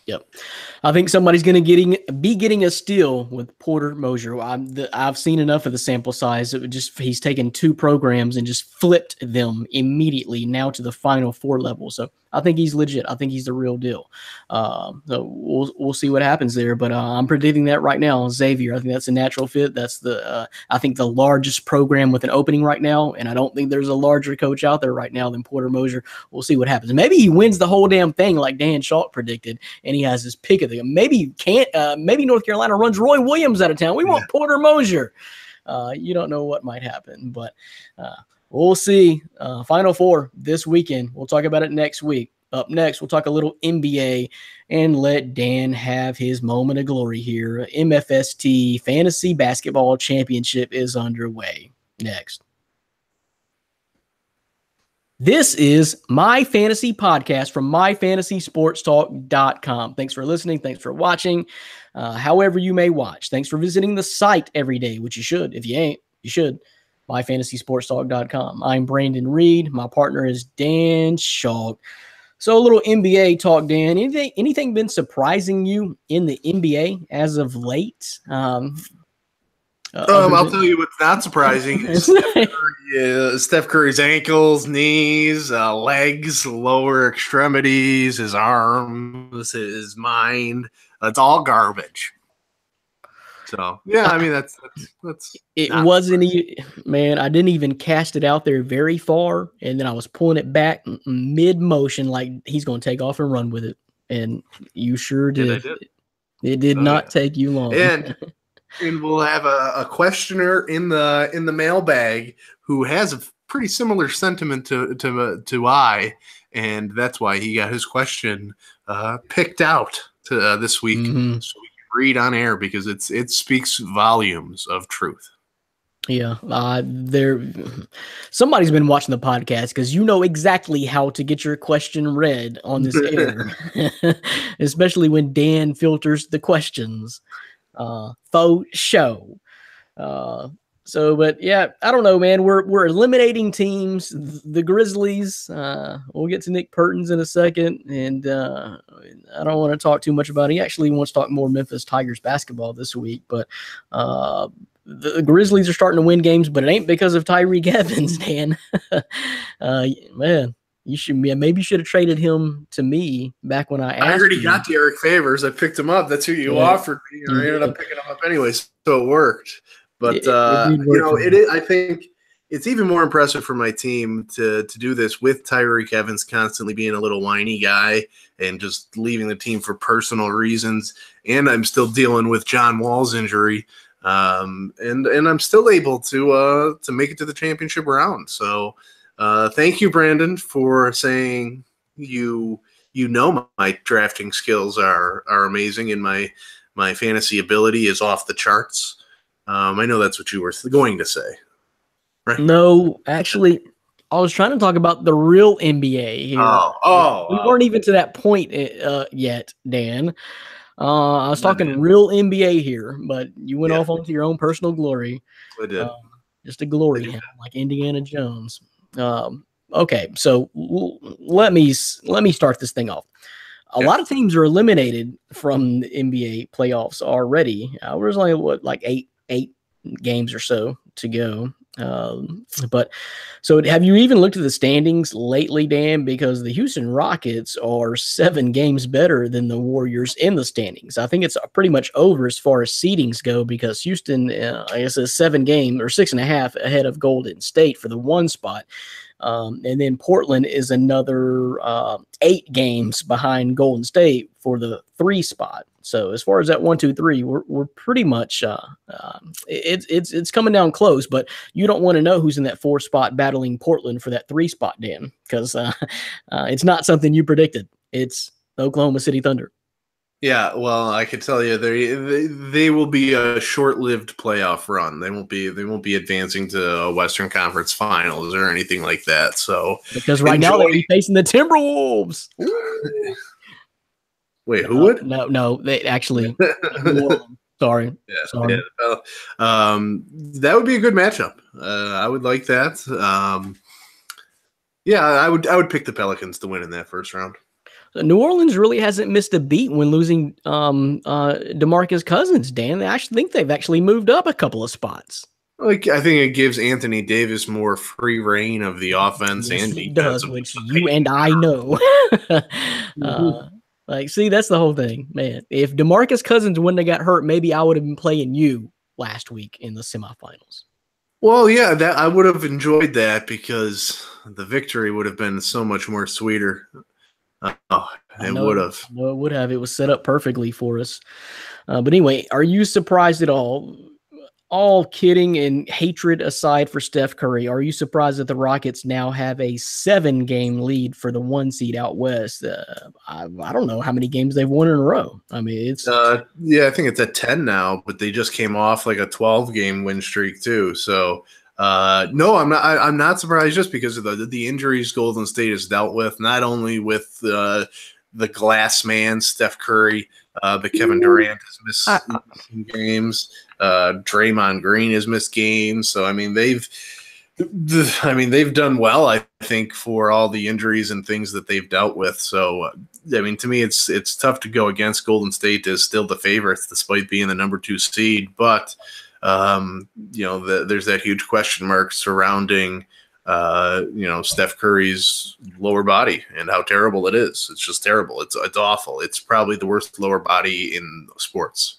Yep. I think somebody's going to be getting a steal with Porter Moser. I've seen enough of the sample size. He's taken 2 programs and just flipped them immediately now to the Final Four level. So I think he's legit. I think he's the real deal. So we'll see what happens there. But I'm predicting that right now, Xavier. I think that's a natural fit. That's I think the largest program with an opening right now, and I don't think there's a larger coach out there right now than Porter Moser. We'll see what happens. Maybe he wins the whole damn thing like Dan Schalk predicted, and he has his pick of the game. Maybe he can't. Maybe North Carolina runs Roy Williams out of town. We want Porter Moser. You don't know what might happen, but we'll see. Final Four this weekend. We'll talk about it next week. Up next, we'll talk a little NBA and let Dan have his moment of glory here. MFST Fantasy Basketball Championship is underway. Next. This is My Fantasy Podcast from myfantasysportstalk.com. Thanks for listening. Thanks for watching. However you may watch. Thanks for visiting the site every day, which you should. If you ain't, you should. myfantasysportstalk.com. I'm Brandon Reed. My partner is Dan Schalk. So a little NBA talk, Dan. Anything been surprising you in the NBA as of late? I'll tell you what's not surprising. Steph Curry's ankles, knees, legs, lower extremities, his arms, his mind. That's all garbage. So, yeah, I mean, that's it wasn't even, man, I didn't even cast it out there very far, and then I was pulling it back mid-motion like he's going to take off and run with it, and you sure did. It did not take you long. And we'll have a questioner in the mailbag who has a pretty similar sentiment to I, and that's why he got his question picked out to this week. Mm-hmm. So we can read on air because it speaks volumes of truth. Yeah, somebody's been watching the podcast because you know exactly how to get your question read on this air, especially when Dan filters the questions. Faux show. But yeah, I don't know, man. We're eliminating teams. The Grizzlies. We'll get to Nick Pertins in a second, and I don't want to talk too much about it. He actually wants to talk more Memphis Tigers basketball this week, but the Grizzlies are starting to win games, but it ain't because of Tyreke Evans, Dan. Man. Maybe you should have traded him to me back when I asked. I already got Derek Favors. I picked him up. That's who you offered me. I ended up picking him up anyway, so it worked. But I think it's even more impressive for my team to do this with Tyreke Evans constantly being a little whiny guy and just leaving the team for personal reasons. And I'm still dealing with John Wall's injury, and I'm still able to make it to the championship round. So. Thank you, Brandon, for saying my drafting skills are amazing and my fantasy ability is off the charts. I know that's what you were going to say, right? No, actually, I was trying to talk about the real NBA here. We weren't even to that point yet, Dan. I was talking real NBA here, but you went off onto your own personal glory. I did. Just a glory him, like Indiana Jones. Okay, so let me start this thing off. A lot of teams are eliminated from the NBA playoffs already. There's only like eight games or so to go. But so have you even looked at the standings lately, Dan? Because the Houston Rockets are 7 games better than the Warriors in the standings. I think it's pretty much over as far as seedings go because Houston, I guess, is 7 games or 6.5 ahead of Golden State for the 1 spot. And then Portland is another 8 games behind Golden State for the 3 spot. So as far as that 1, 2, 3, we're pretty much it's coming down close. But you don't want to know who's in that 4 spot battling Portland for that 3 spot, Dan, because it's not something you predicted. It's the Oklahoma City Thunder. Yeah, well, I could tell you they will be a short-lived playoff run. They won't be advancing to a Western Conference Finals or anything like that. So because right now they'll be facing the Timberwolves. Wait, who would? No, they actually. Sorry. Yeah, sorry. Yeah. That would be a good matchup. I would like that. I would pick the Pelicans to win in that first round. New Orleans really hasn't missed a beat when losing DeMarcus Cousins, Dan. I think they've actually moved up a couple of spots. I think it gives Anthony Davis more free reign of the offense and defense. It does, which you and I know. See, that's the whole thing, man. If DeMarcus Cousins wouldn't have got hurt, maybe I would have been playing you last week in the semifinals. Well, yeah, that I would have enjoyed that because the victory would have been so much more sweeter. It would have. No, it would have. It was set up perfectly for us. But anyway, are you surprised at all? All kidding and hatred aside for Steph Curry, are you surprised that the Rockets now have a 7-game lead for the 1 seed out west? I don't know how many games they've won in a row. I mean, it's I think it's at 10 now, but they just came off like a 12-game win streak too. So no, I'm not surprised just because of the injuries Golden State has dealt with, not only with the glass man Steph Curry, but Kevin Durant has missed some games. Draymond Green has missed games. So I mean they've done well, I think, for all the injuries and things that they've dealt with. So I mean, to me, it's tough to go against Golden State as still the favorites despite being the number 2 seed, but there's that huge question mark surrounding, Steph Curry's lower body and how terrible it is. It's just terrible. It's awful. It's probably the worst lower body in sports.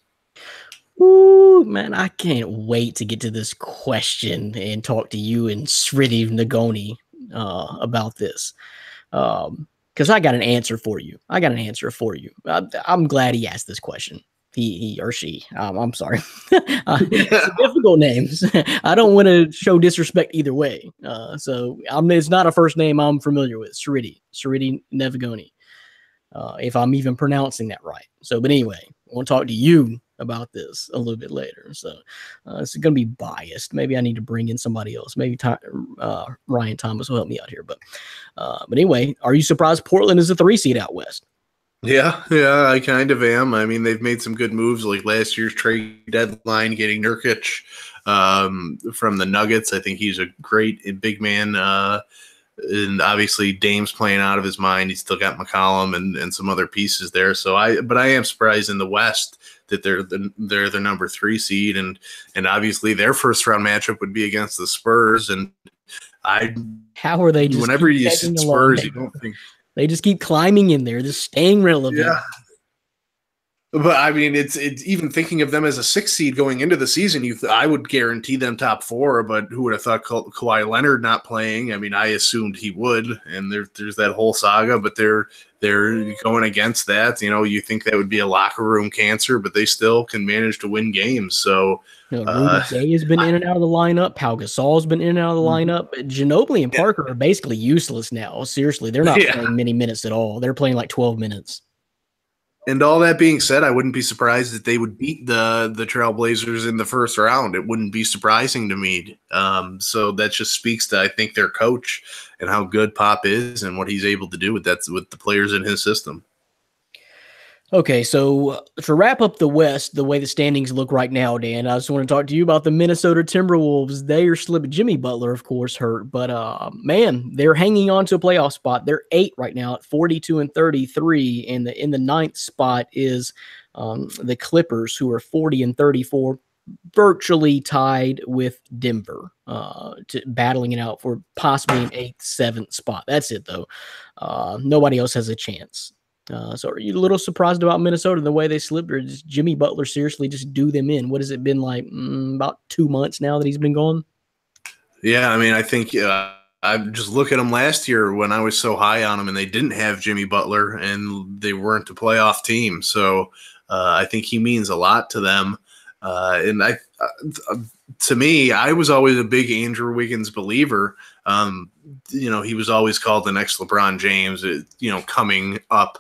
Ooh, man, I can't wait to get to this question and talk to you and Sriti Nagoni about this. Because I got an answer for you. I'm glad he asked this question. He or she. I'm sorry. It's difficult names. I don't want to show disrespect either way. So it's not a first name I'm familiar with. Sriti Navagoni. If I'm even pronouncing that right. So, but anyway, I want to talk to you about this a little bit later. So it's going to be biased. Maybe I need to bring in somebody else. Maybe Ryan Thomas will help me out here. But anyway, are you surprised Portland is a 3 seed out west? Yeah, I kind of am. I mean, they've made some good moves, like last year's trade deadline, getting Nurkic from the Nuggets. I think he's a great big man. And obviously Dame's playing out of his mind. He's still got McCollum and some other pieces there. But I am surprised in the West that they're the number 3 seed, and obviously their first round matchup would be against the Spurs. And I, How are they just whenever keep you see pegging Spurs, along? you don't think, They just keep climbing in there, just staying relevant. yeah. But I mean, it's even thinking of them as a 6 seed going into the season. I would guarantee them top 4. But who would have thought Kawhi Leonard not playing? I mean, I assumed he would, and there's that whole saga. But they're going against that. You know, you think that would be a locker room cancer, but they still can manage to win games. So Rudy Gay has been in and out of the lineup. Pau Gasol's been in and out of the lineup. Ginobili and Parker are basically useless now. Seriously, they're not playing many minutes at all. They're playing like 12 minutes. And all that being said, I wouldn't be surprised that they would beat the Trailblazers in the first round. It wouldn't be surprising to me. So that just speaks to, I think, their coach and how good Pop is and what he's able to do with the players in his system. Okay, so to wrap up the West, the way the standings look right now, Dan, I just want to talk to you about the Minnesota Timberwolves. They are slipping. Jimmy Butler, of course, hurt, but man, they're hanging on to a playoff spot. They're 8 right now at 42-33, and in the 9th spot is the Clippers, who are 40-34, virtually tied with Denver, battling it out for possibly an 8th, 7th spot. That's it, though. Nobody else has a chance. So are you a little surprised about Minnesota and the way they slipped, or does Jimmy Butler seriously just do them in? What has it been like about 2 months now that he's been gone? Yeah, I mean, I think I just look at them last year when I was so high on them, and they didn't have Jimmy Butler, and they weren't a playoff team. So I think he means a lot to them. And to me, I was always a big Andrew Wiggins believer. You know, he was always called the next LeBron James, coming up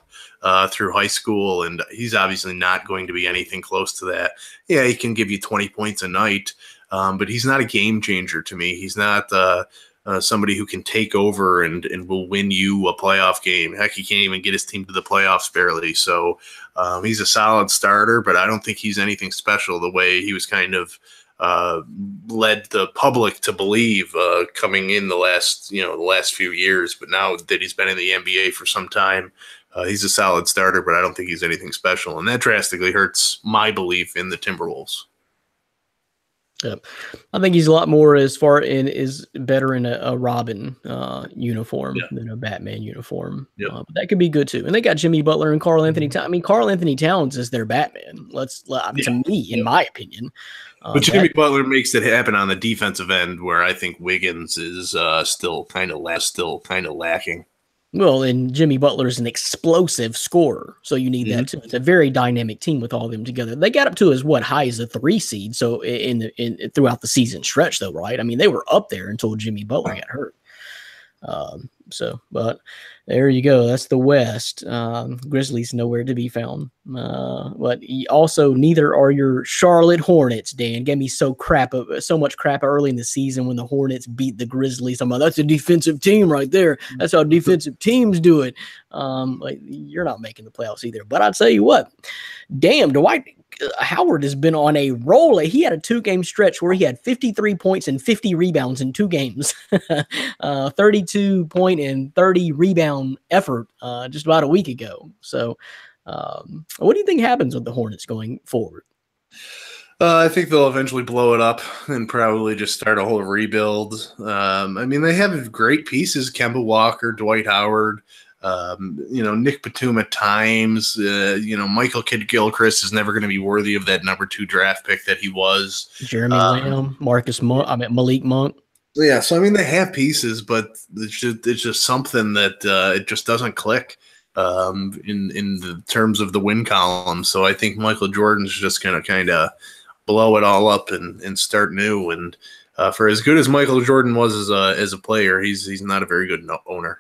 through high school, and he's obviously not going to be anything close to that. Yeah, he can give you 20 points a night, but he's not a game changer to me. He's not somebody who can take over and will win you a playoff game. Heck, he can't even get his team to the playoffs barely. So he's a solid starter, but I don't think he's anything special the way he was kind of led the public to believe coming in the last few years. But now that he's been in the NBA for some time, he's a solid starter, but I don't think he's anything special. And that drastically hurts my belief in the Timberwolves. Yep. I think he's a lot more is better in a Robin uniform than a Batman uniform. Yep. But that could be good too. And they got Jimmy Butler and Karl Anthony Towns. I mean, Karl Anthony Towns is their Batman. To me, in my opinion. But Jimmy Butler makes it happen on the defensive end, where I think Wiggins is still kind of lacking. Well, and Jimmy Butler is an explosive scorer, so you need that too. It's a very dynamic team with all of them together. They got up to as high as a 3 seed. So throughout the season stretch, though, right? I mean, they were up there until Jimmy Butler got hurt. But there you go. That's the West. Grizzlies nowhere to be found. But also neither are your Charlotte Hornets, Dan. Gave me so much crap early in the season when the Hornets beat the Grizzlies. I'm like, that's a defensive team right there. That's how defensive teams do it. You're not making the playoffs either. But I'll tell you what, damn, Dwight Howard has been on a roll. He had a 2-game stretch where he had 53 points and 50 rebounds in 2 games. 32 point and 30 rebound effort just about a week ago. So what do you think happens with the Hornets going forward? I think they'll eventually blow it up and probably just start a whole rebuild. I mean, they have great pieces: Kemba Walker, Dwight Howard, Nick Batum at times. Michael Kidd-Gilchrist is never going to be worthy of that number 2 draft pick that he was. Jeremy Lamb, Malik Monk. Yeah, so I mean, they have pieces, but it's just something that it just doesn't click in the terms of the win column. So I think Michael Jordan's just going to kind of blow it all up and start new. And for as good as Michael Jordan was as a player, he's not a very good owner.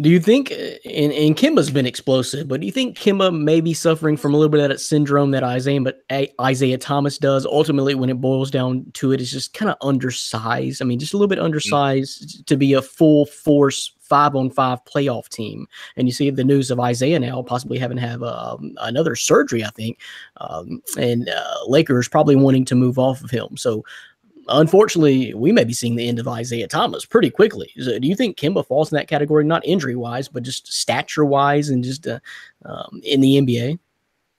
Do you think, and Kimba's been explosive, but do you think Kimba may be suffering from a little bit of that syndrome that Isaiah Thomas does? Ultimately, when it boils down to it, is just kind of undersized. I mean, just a little bit undersized to be a full force 5-on-5 playoff team. And you see the news of Isaiah now possibly having to have another surgery, I think, and Lakers probably wanting to move off of him. So, unfortunately, we may be seeing the end of Isaiah Thomas pretty quickly. So do you think Kimba falls in that category, not injury-wise, but just stature-wise and just in the NBA?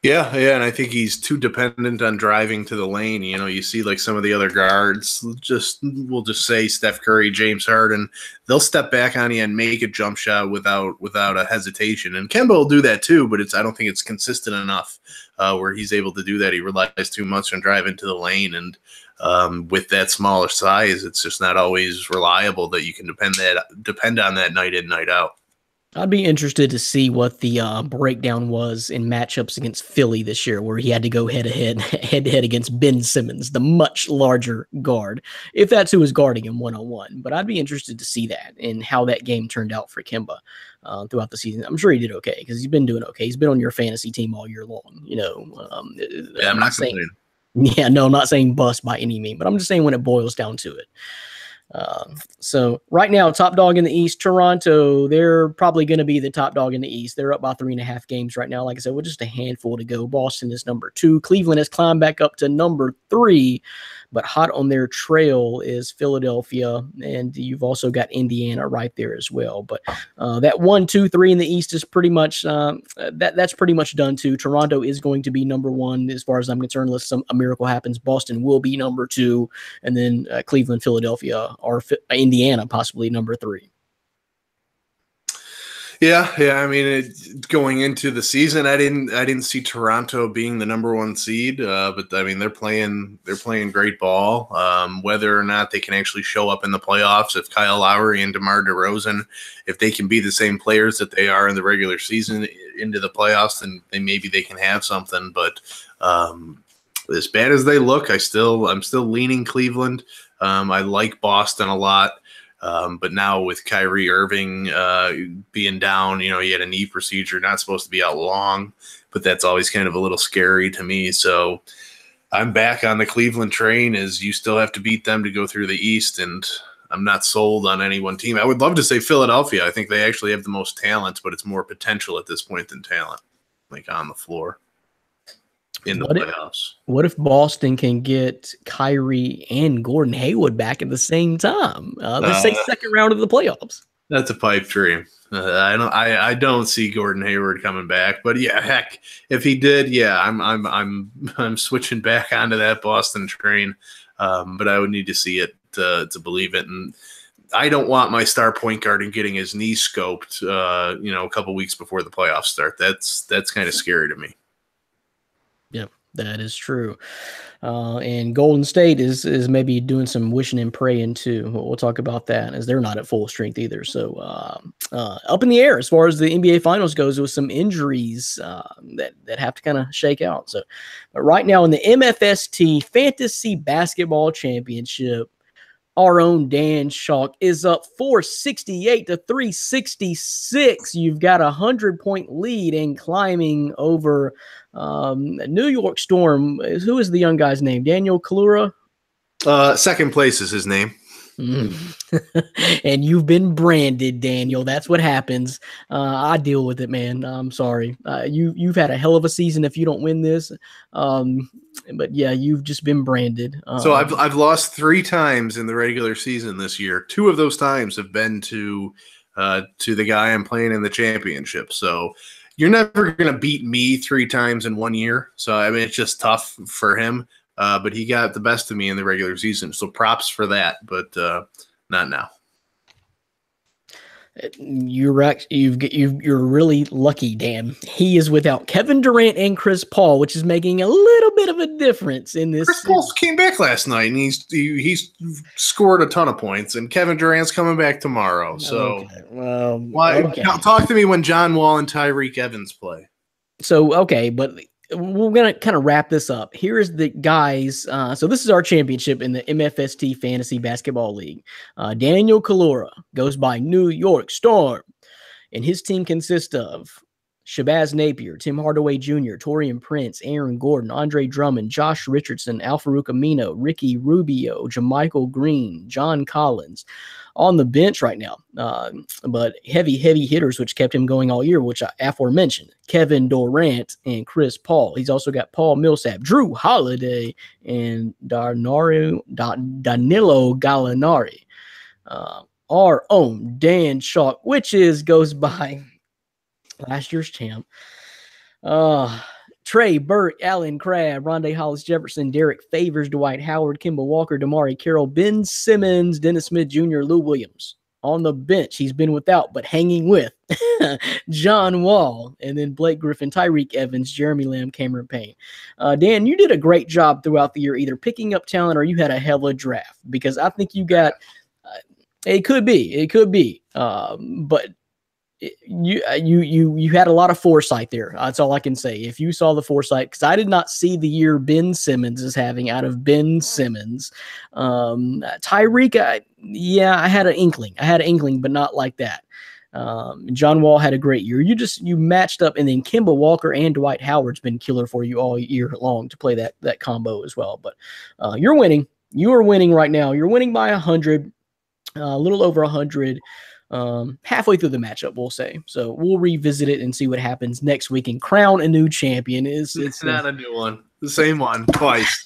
Yeah, and I think he's too dependent on driving to the lane. You know, you see like some of the other guards, we'll just say Steph Curry, James Harden, they'll step back on you and make a jump shot without a hesitation. And Kemba will do that too, but I don't think it's consistent enough where he's able to do that. He relies too much on driving to the lane, and with that smaller size, it's just not always reliable that you can depend on that night in, night out. I'd be interested to see what the breakdown was in matchups against Philly this year, where he had to go head-to-head against Ben Simmons, the much larger guard, if that's who was guarding him one-on-one. But I'd be interested to see that and how that game turned out for Kimba throughout the season. I'm sure he did okay because he's been doing okay. He's been on your fantasy team all year long. You know, yeah, I'm not saying. Yeah, no, I'm not saying bust by any means, but I'm just saying when it boils down to it. So right now, top dog in the East, Toronto, they're probably going to be the top dog in the East. They're up by 3.5 games right now. Like I said, with just a handful to go. Boston is number 2. Cleveland has climbed back up to number 3, but hot on their trail is Philadelphia, and you've also got Indiana right there as well. But that 1, 2, 3 in the East is pretty much that's pretty much done too. Toronto is going to be number 1 as far as I'm concerned, unless a miracle happens. Boston will be number 2, and then Cleveland, Philadelphia, or Indiana possibly number 3. Yeah. I mean, going into the season, I didn't see Toronto being the number 1 seed, but I mean they're playing great ball. Whether or not they can actually show up in the playoffs, if Kyle Lowry and DeMar DeRozan, if they can be the same players that they are in the regular season into the playoffs, then maybe they can have something. But as bad as they look, I'm still leaning Cleveland. I like Boston a lot. But now with Kyrie Irving being down, you know, he had a knee procedure, not supposed to be out long, but that's always kind of a little scary to me. So I'm back on the Cleveland train, as you still have to beat them to go through the East, and I'm not sold on any one team. I would love to say Philadelphia. I think they actually have the most talent, but it's more potential at this point than talent, like on the floor. In the playoffs. What if Boston can get Kyrie and Gordon Hayward back at the same time? Let's say second round of the playoffs. That's a pipe dream. I don't see Gordon Hayward coming back, but yeah, heck, if he did, yeah, I'm switching back onto that Boston train. But I would need to see it to believe it, and I don't want my star point guard getting his knee scoped, a couple weeks before the playoffs start. That's kind of scary to me. Yep, that is true. And Golden State is maybe doing some wishing and praying too. We'll talk about that, as they're not at full strength either. So up in the air as far as the NBA Finals goes, with some injuries that have to kind of shake out. So, but right now in the MFST Fantasy Basketball Championship, our own Dan Schalk is up 468 to 366. You've got a 100-point lead and climbing over New York Storm. Who is the young guy's name? Daniel Kalura? Second place is his name. And you've been branded, Daniel. That's what happens. I deal with it, man. I'm sorry. You've had a hell of a season if you don't win this. But yeah, you've just been branded. So I've lost 3 times in the regular season this year. 2 of those times have been to the guy I'm playing in the championship. So you're never going to beat me 3 times in 1 year. So I mean, it's just tough for him. But he got the best of me in the regular season, so props for that. But not now. You're really lucky, Dan. He is without Kevin Durant and Chris Paul, which is making a little bit of a difference in this. Chris Paul came back last night, and he's scored a ton of points, and Kevin Durant's coming back tomorrow. So, talk to me when John Wall and Tyreek Evans play. So, okay, but we're going to kind of wrap this up. Here's the guys. So this is our championship in the MFST Fantasy Basketball League. Daniel Kalura goes by New York Storm. And his team consists of Shabazz Napier, Tim Hardaway Jr., Taurean Prince, Aaron Gordon, Andre Drummond, Josh Richardson, Al-Farouq Amino, Ricky Rubio, JaMychal Green, John Collins on the bench right now. But heavy hitters, which kept him going all year, which I aforementioned, Kevin Durant and Chris Paul. He's also got Paul Millsap, Drew Holiday, and Danilo Gallinari. Our own Dan Chalk, which goes by last year's champ. Trey Burke, Alan Crabb, Rondé Hollis Jefferson, Derek Favors, Dwight Howard, Kemba Walker, Damari Carroll, Ben Simmons, Dennis Smith Jr., Lou Williams. On the bench, he's been without, but hanging with John Wall, and then Blake Griffin, Tyreek Evans, Jeremy Lamb, Cameron Payne. Dan, you did a great job throughout the year, either picking up talent or you had a hella draft, because I think you got it could be, but you had a lot of foresight there. That's all I can say. If you saw the foresight, because I did not see the year Ben Simmons is having out of Ben Simmons. Tyreek, I had an inkling, but not like that. John Wall had a great year. You matched up, and then Kemba Walker and Dwight Howard's been killer for you all year long to play that combo as well. But you're winning. You are winning right now. You're winning by 100, a little over 100. Halfway through the matchup, we'll say. So we'll revisit it and see what happens next week and crown a new champion. It's not a new one. The same one twice.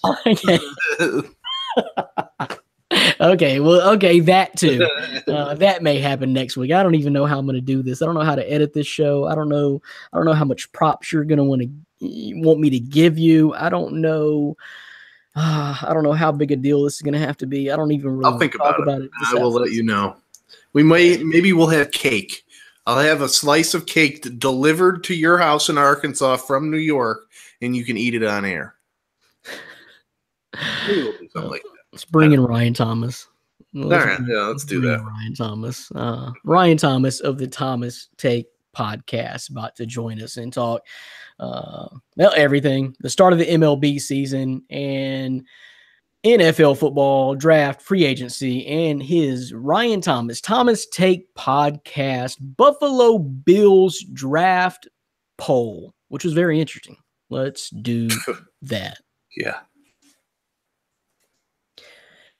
Okay. Well, okay. That too. That may happen next week. I don't even know how I'm going to do this. I don't know how to edit this show. I don't know how much props you're going to want me to give you. I don't know. I don't know how big a deal this is going to have to be. I don't even really I'll think about it. I will let you know. Maybe we'll have cake. I'll have a slice of cake delivered to your house in Arkansas from New York, and you can eat it on air. Maybe we'll do something like that. Let's bring in Ryan Thomas. All right, let's do that. Ryan Thomas. Ryan Thomas of the Thomas Take podcast about to join us and talk everything. The start of the MLB season and NFL football, draft, free agency, and his Ryan Thomas Take podcast Buffalo Bills draft poll, which was very interesting. Let's do that. Yeah.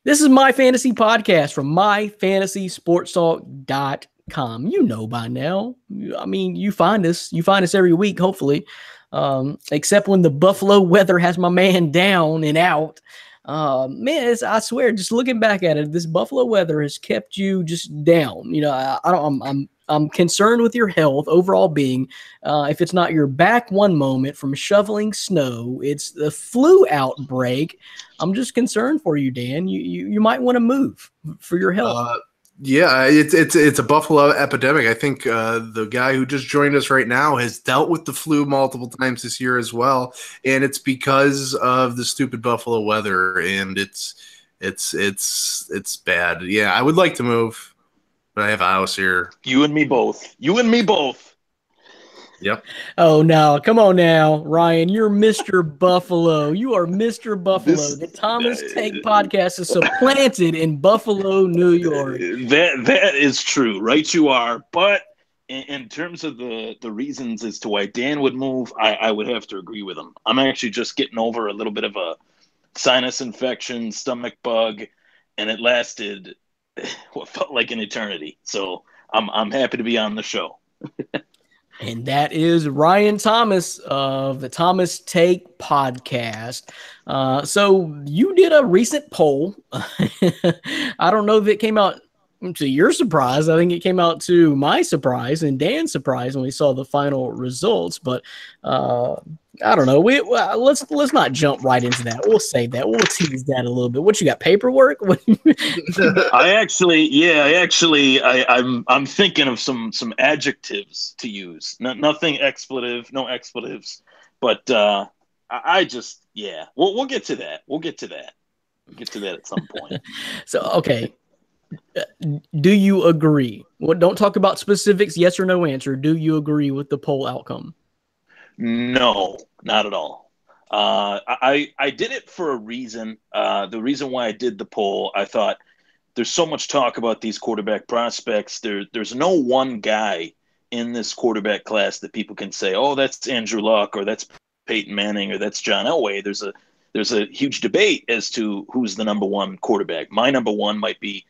This is My Fantasy Podcast from myfantasysportstalk.com. You know by now. I mean, you find us every week, hopefully, except when the Buffalo weather has my man down and out. Man, I swear, just looking back at it, this Buffalo weather has kept you just down. You know, I'm concerned with your health overall being, if it's not your back one moment from shoveling snow, it's the flu outbreak. I'm just concerned for you, Dan. You might want to move for your health. Yeah, it's a Buffalo epidemic. I think the guy who just joined us right now has dealt with the flu multiple times this year as well, and it's because of the stupid Buffalo weather, and it's bad. Yeah, I would like to move, but I have a house here. You and me both. Yep. Oh, no. Come on now, Ryan. You're Mr. Buffalo. You are Mr. Buffalo. The Thomas Take podcast is supplanted in Buffalo, New York. That is true. Right, you are. But in terms of the reasons as to why Dan would move, I would have to agree with him. I'm actually just getting over a little bit of a sinus infection, stomach bug, and it lasted what felt like an eternity. So I'm happy to be on the show. And that is Ryan Thomas of the Thomas Take podcast. So you did a recent poll. I don't know if it came out to your surprise. I think it came out to my surprise and Dan's surprise when we saw the final results. But I don't know. Let's not jump right into that. We'll save that. We'll tease that a little bit. What, you got paperwork? I'm thinking of some adjectives to use. Nothing expletive, no expletives. But we'll get to that. We'll get to that at some point. So, okay. Do you agree? Well, don't talk about specifics, yes or no answer. Do you agree with the poll outcome? No, not at all. I did it for a reason. The reason why I did the poll, I thought there's so much talk about these quarterback prospects. There's no one guy in this quarterback class that people can say, oh, that's Andrew Luck, or that's Peyton Manning, or that's John Elway. There's a huge debate as to who's the number one quarterback. My number one might be,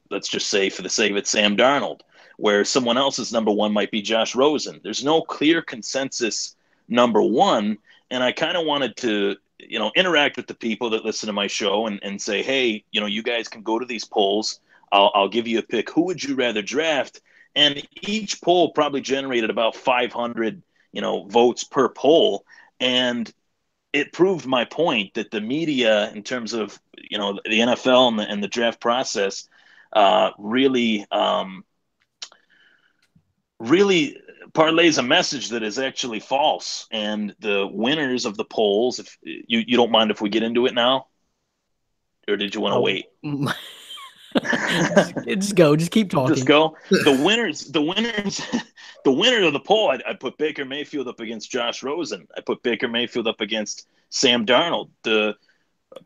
let's just say for the sake of it, Sam Darnold, where someone else's number one might be Josh Rosen. There's no clear consensus number one. And I kind of wanted to, interact with the people that listen to my show and say, hey, you guys can go to these polls. I'll give you a pick. Who would you rather draft? And each poll probably generated about 500, votes per poll. And it proved my point that the media, in terms of, the NFL and the draft process, really parlays a message that is actually false. And the winners of the polls, if you don't mind if we get into it now, or did you want to wait? Just go. Just keep talking. Just go. The winner of the poll, I put Baker Mayfield up against Josh Rosen. I put Baker Mayfield up against Sam Darnold. The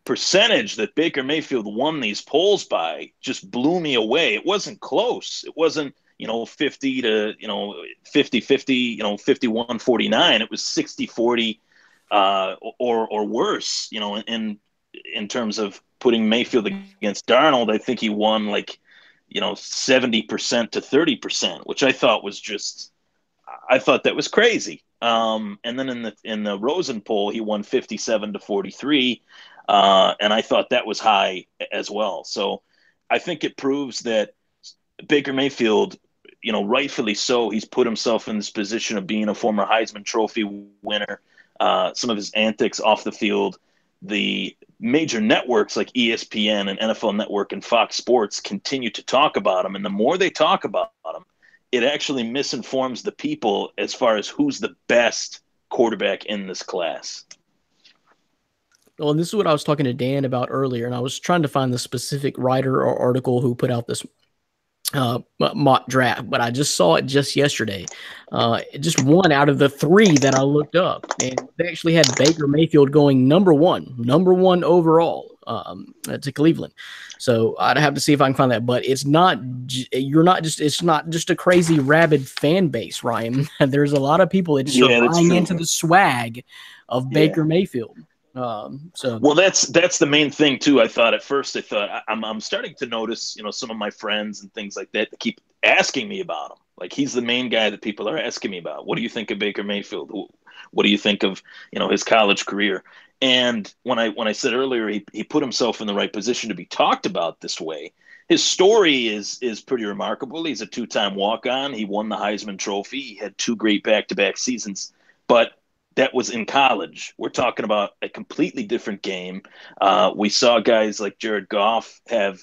percentage that Baker Mayfield won these polls by just blew me away. It wasn't close. It wasn't, 50 to, 50-50, 51-49. It was 60-40 or worse, in terms of putting Mayfield against Darnold. I think he won 70% to 30%, which I thought was that was crazy. And then in the Rosen poll, he won 57 to 43. And I thought that was high as well. So I think it proves that Baker Mayfield, rightfully so, he's put himself in this position of being a former Heisman Trophy winner. Some of his antics off the field, the major networks like ESPN and NFL Network and Fox Sports continue to talk about him. And the more they talk about him, it actually misinforms the people as far as who's the best quarterback in this class. Well, and this is what I was talking to Dan about earlier, and I was trying to find the specific writer or article who put out this mock draft, but I just saw it just yesterday. Just one out of the three that I looked up, and they actually had Baker Mayfield going number one overall to Cleveland. So I'd have to see if I can find that, but it's not just a crazy rabid fan base, Ryan. There's a lot of people that just are buying into the swag of Baker Mayfield. Well, that's the main thing too. I thought at first, I'm starting to notice, some of my friends and things like that keep asking me about him. Like, he's the main guy that people are asking me about. What do you think of Baker Mayfield? What do you think of, his college career? And when I said earlier, he put himself in the right position to be talked about this way. His story is pretty remarkable. He's a 2-time walk-on. He won the Heisman Trophy. He had 2 great back-to-back seasons, but that was in college. We're talking about a completely different game. We saw guys like Jared Goff have,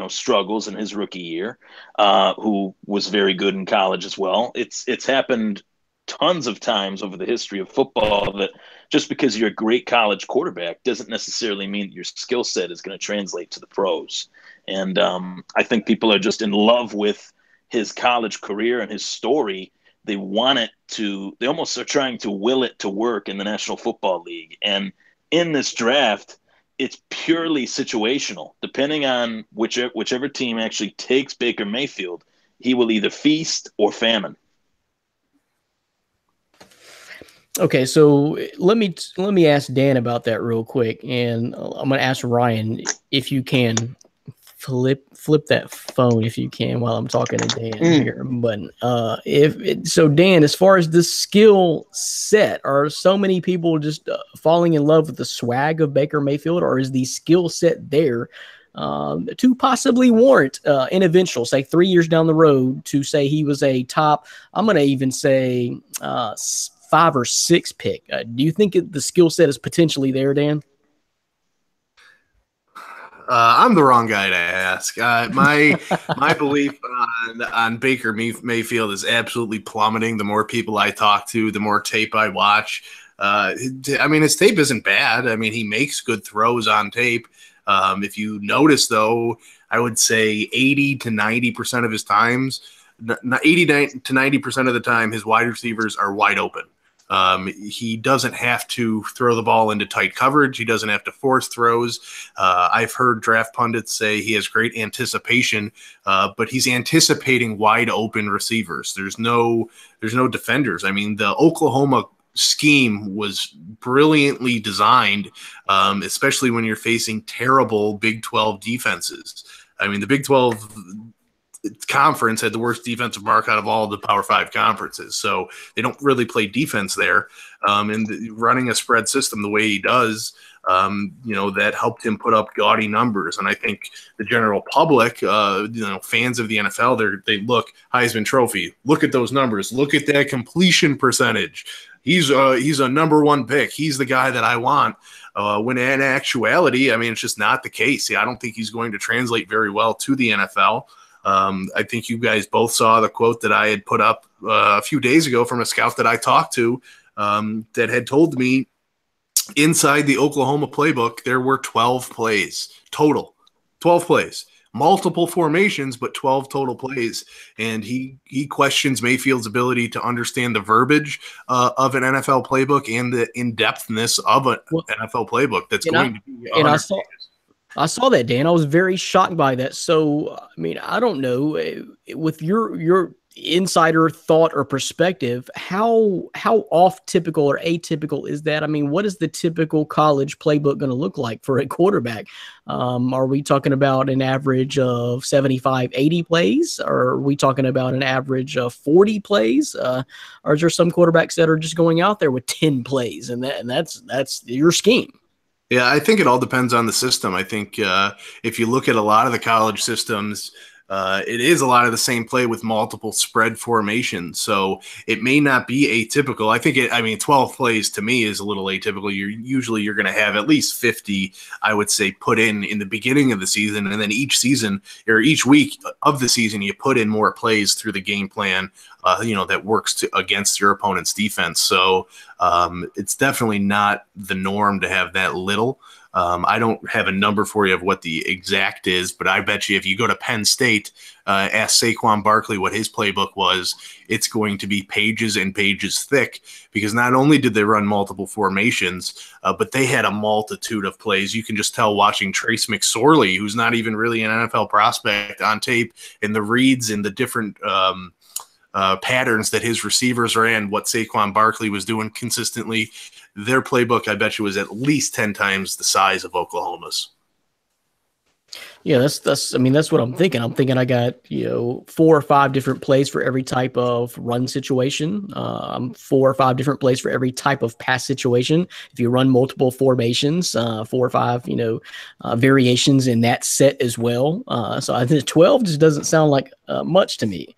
struggles in his rookie year, who was very good in college as well. It's happened tons of times over the history of football that just because you're a great college quarterback doesn't necessarily mean that your skill set is going to translate to the pros. And I think people are just in love with his college career and his story. They almost are trying to will it to work in the National Football League. And in this draft, it's purely situational. Depending on whichever team actually takes Baker Mayfield, he will either feast or famine. Okay, so let me ask Dan about that real quick, and I'm going to ask Ryan if you can flip that phone if you can while I'm talking to Dan here. But Dan, as far as the skill set, are so many people just falling in love with the swag of Baker Mayfield, or is the skill set there to possibly warrant an eventual, say 3 years down the road, to say he was a top, I'm going to even say 5 or 6 pick? Do you think the skill set is potentially there, Dan? I'm the wrong guy to ask. My belief on Baker Mayfield is absolutely plummeting. The more people I talk to, the more tape I watch. His tape isn't bad. He makes good throws on tape. If you notice, though, I would say 80 to 90% of his times, 80 to 90% of the time, his wide receivers are wide open. He doesn't have to throw the ball into tight coverage. He doesn't have to force throws. I've heard draft pundits say he has great anticipation, but he's anticipating wide open receivers. There's no defenders. I mean, the Oklahoma scheme was brilliantly designed, especially when you're facing terrible Big 12 defenses. I mean, the Big 12 conference had the worst defensive mark out of all the Power 5 conferences. So they don't really play defense there. And running a spread system the way he does, that helped him put up gaudy numbers. And I think the general public, fans of the NFL, they look Heisman Trophy, look at those numbers, look at that completion percentage. He's a number one pick. He's the guy that I want. When in actuality, I mean, it's just not the case. I don't think he's going to translate very well to the NFL. I think you guys both saw the quote that I had put up a few days ago from a scout that I talked to that had told me inside the Oklahoma playbook, there were 12 plays total, 12 plays, multiple formations, but 12 total plays. And he questions Mayfield's ability to understand the verbiage of an NFL playbook and the in-depthness of an NFL playbook. That's going to be. And I saw that, Dan. I was very shocked by that. So, I mean, I don't know, with your insider thought or perspective, how off typical or atypical is that? I mean, what is the typical college playbook going to look like for a quarterback? Are we talking about an average of 75, 80 plays? Or are we talking about an average of 40 plays? Or is there some quarterbacks that are just going out there with 10 plays and that's your scheme? Yeah, I think it all depends on the system. I think if you look at a lot of the college systems, it is a lot of the same play with multiple spread formations. So it may not be atypical. I think 12 plays to me is a little atypical. You're going to have at least 50, I would say, put in the beginning of the season. And then each season or each week of the season, you put in more plays through the game plan, that works against your opponent's defense. So it's definitely not the norm to have that little. I don't have a number for you of what the exact is, but I bet you if you go to Penn State, ask Saquon Barkley what his playbook was, it's going to be pages and pages thick, because not only did they run multiple formations, but they had a multitude of plays. You can just tell watching Trace McSorley, who's not even really an NFL prospect, on tape, and the reads and the different patterns that his receivers are in, what Saquon Barkley was doing consistently. Their playbook, I bet you, was at least 10 times the size of Oklahoma's. Yeah, that's what I'm thinking. I'm thinking I got, 4 or 5 different plays for every type of run situation. 4 or 5 different plays for every type of pass situation. If you run multiple formations, 4 or 5, variations in that set as well. So I think 12 just doesn't sound like much to me.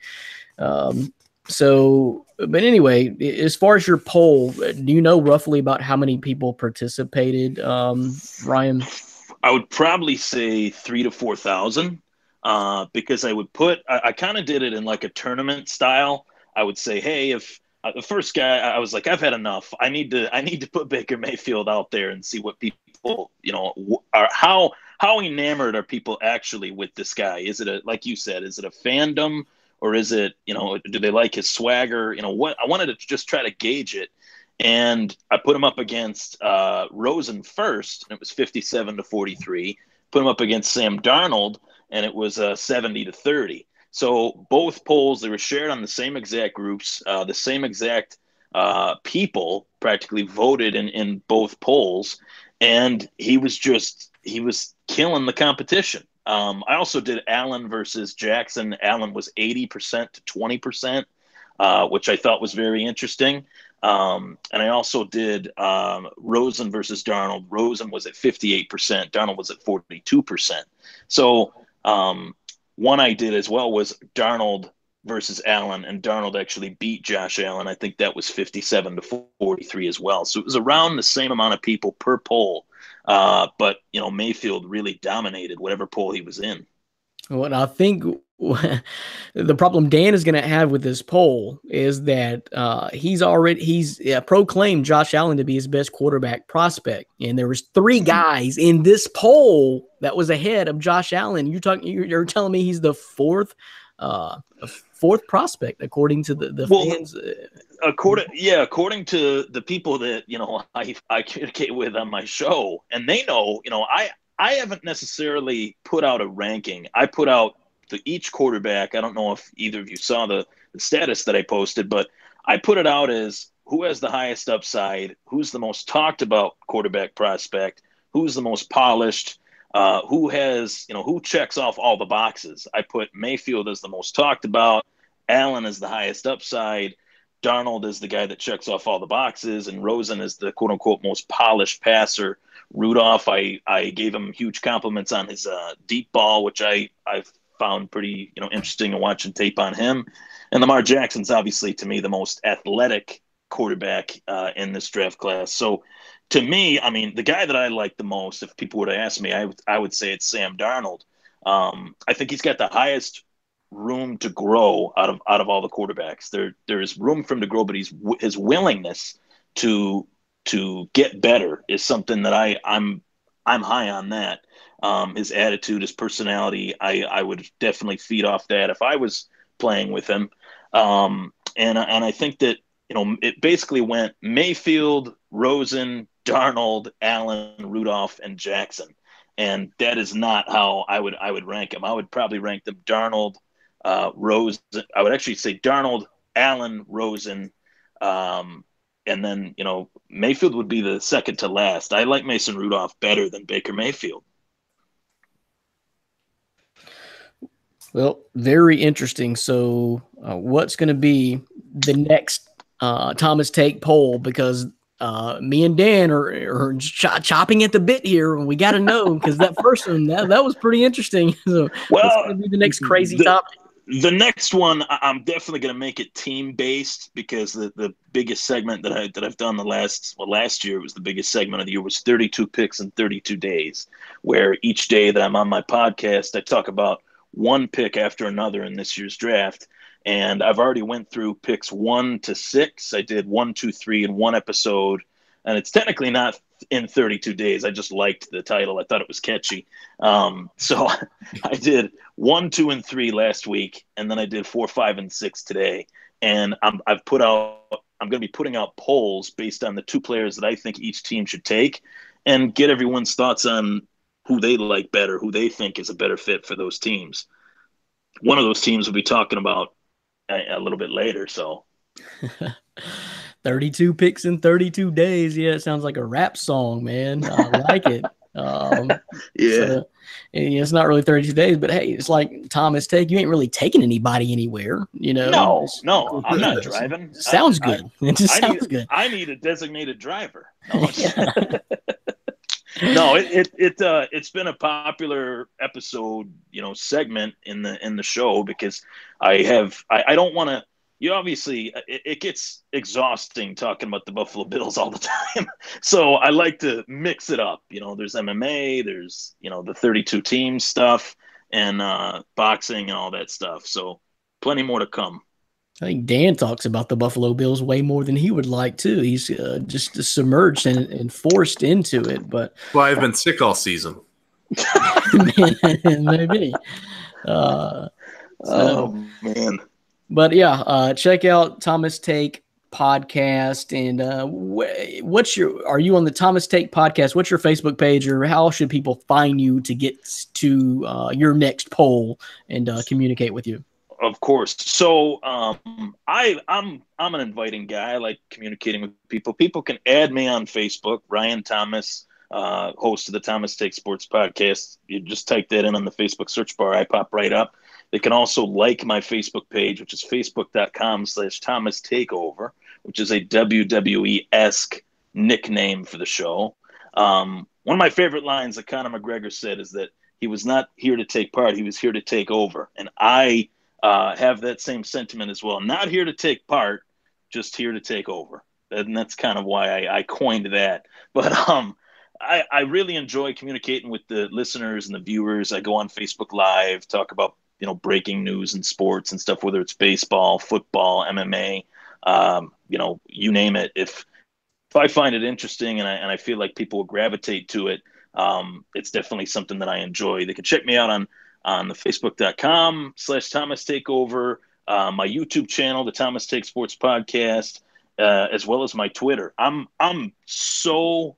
But anyway, as far as your poll, do you know roughly about how many people participated, Ryan? I would probably say 3,000 to 4,000, because I kind of did it in like a tournament style. I would say, hey, if the first guy, I was like, I've had enough. I need to put Baker Mayfield out there and see what people, are how enamored are people actually with this guy? Is it like you said, is it a fandom? Or is it, do they like his swagger? What I wanted to just try to gauge it. And I put him up against Rosen first, and it was 57 to 43. Put him up against Sam Darnold, and it was 70 to 30. So both polls, they were shared on the same exact groups, the same exact people practically voted in both polls. And he was killing the competition. I also did Allen versus Jackson. Allen was 80% to 20%, which I thought was very interesting. And I also did Rosen versus Darnold. Rosen was at 58%. Darnold was at 42%. So one I did as well was Darnold versus Allen, and Darnold actually beat Josh Allen. I think that was 57 to 43 as well. So it was around the same amount of people per poll. But Mayfield really dominated whatever poll he was in. Well, I think the problem Dan is going to have with this poll is that he's proclaimed Josh Allen to be his best quarterback prospect, and there was 3 guys in this poll that was ahead of Josh Allen. You're telling me he's the 4th a fourth prospect according to the fans. According to the people that I communicate with on my show, and they know, I haven't necessarily put out a ranking. I put out each quarterback. I don't know if either of you saw the status that I posted, but I put it out as who has the highest upside, who's the most talked about quarterback prospect, who's the most polished, who has, who checks off all the boxes. I put Mayfield as the most talked about, Allen as the highest upside, Darnold is the guy that checks off all the boxes, and Rosen is the quote unquote most polished passer. Rudolph, I gave him huge compliments on his deep ball, which I found pretty interesting in watching tape on him. And Lamar Jackson's obviously, to me, the most athletic quarterback in this draft class. So to me, I mean, the guy that I like the most, if people were to ask me, I would say it's Sam Darnold. I think he's got the highest room to grow out of all the quarterbacks. There is room for him to grow, but his willingness to get better is something that I'm high on that. His attitude, his personality, I would definitely feed off that if I was playing with him. And I think that it basically went Mayfield, Rosen, Darnold, Allen, Rudolph, and Jackson, and that is not how I would rank them. I would probably rank them Darnold, Rosen. I would actually say Darnold, Allen, Rosen, and then Mayfield would be the second to last. I like Mason Rudolph better than Baker Mayfield. Well, very interesting. So, what's going to be the next Thomas Take poll? Because me and Dan are chopping at the bit here, and we got to know because that first one that was pretty interesting. So, what's going to be the next crazy topic? The next one, I'm definitely going to make it team based because the biggest segment that I've done last year was the biggest segment of the year was 32 picks in 32 days, where each day that I'm on my podcast, I talk about one pick after another in this year's draft. And I've already went through picks 1 to 6. I did 1, 2, 3 in one episode, and it's technically not in 32 days. I just liked the title. I thought it was catchy. So I did 1, 2, and 3 last week, and then I did 4, 5, and 6 today. And I'm going to be putting out polls based on the 2 players that I think each team should take, and get everyone's thoughts on who they like better, who they think is a better fit for those teams. One of those teams we'll be talking about a little bit later. So 32 picks in 32 days. Yeah, it sounds like a rap song, man. I like it. Yeah. So, it's not really 32 days, but hey, it's like Thomas Take. You ain't really taking anybody anywhere, No, I'm not driving. Sounds good. It just sounds good. I need a designated driver. No, it's been a popular episode, segment in the show because I don't want to. Obviously it gets exhausting talking about the Buffalo Bills all the time, so I like to mix it up. There's MMA, there's the 32 team stuff, and boxing and all that stuff. So plenty more to come. I think Dan talks about the Buffalo Bills way more than he would like to. He's just submerged and forced into it. But well, I've been sick all season. Maybe. Oh man! But yeah, check out Thomas Take podcast. And are you on the Thomas Take podcast? What's your Facebook page, or how should people find you to get to your next poll and communicate with you? Of course. So I'm an inviting guy. I like communicating with people. People can add me on Facebook, Ryan Thomas, host of the Thomas Take Sports Podcast. You just type that in on the Facebook search bar. I pop right up. They can also like my Facebook page, which is facebook.com/Thomas Takeover, which is a WWE-esque nickname for the show. One of my favorite lines that Conor McGregor said is that he was not here to take part. He was here to take over. And I have that same sentiment as well. Not here to take part, just here to take over. And that's kind of why I coined that. But I really enjoy communicating with the listeners and the viewers. I go on Facebook Live, talk about breaking news and sports and stuff, whether it's baseball, football, MMA, you name it. If I find it interesting and I feel like people will gravitate to it, it's definitely something that I enjoy. They can check me out on the Facebook.com/Thomas Takeover, my YouTube channel, the Thomas Take Sports Podcast, as well as my Twitter. I'm so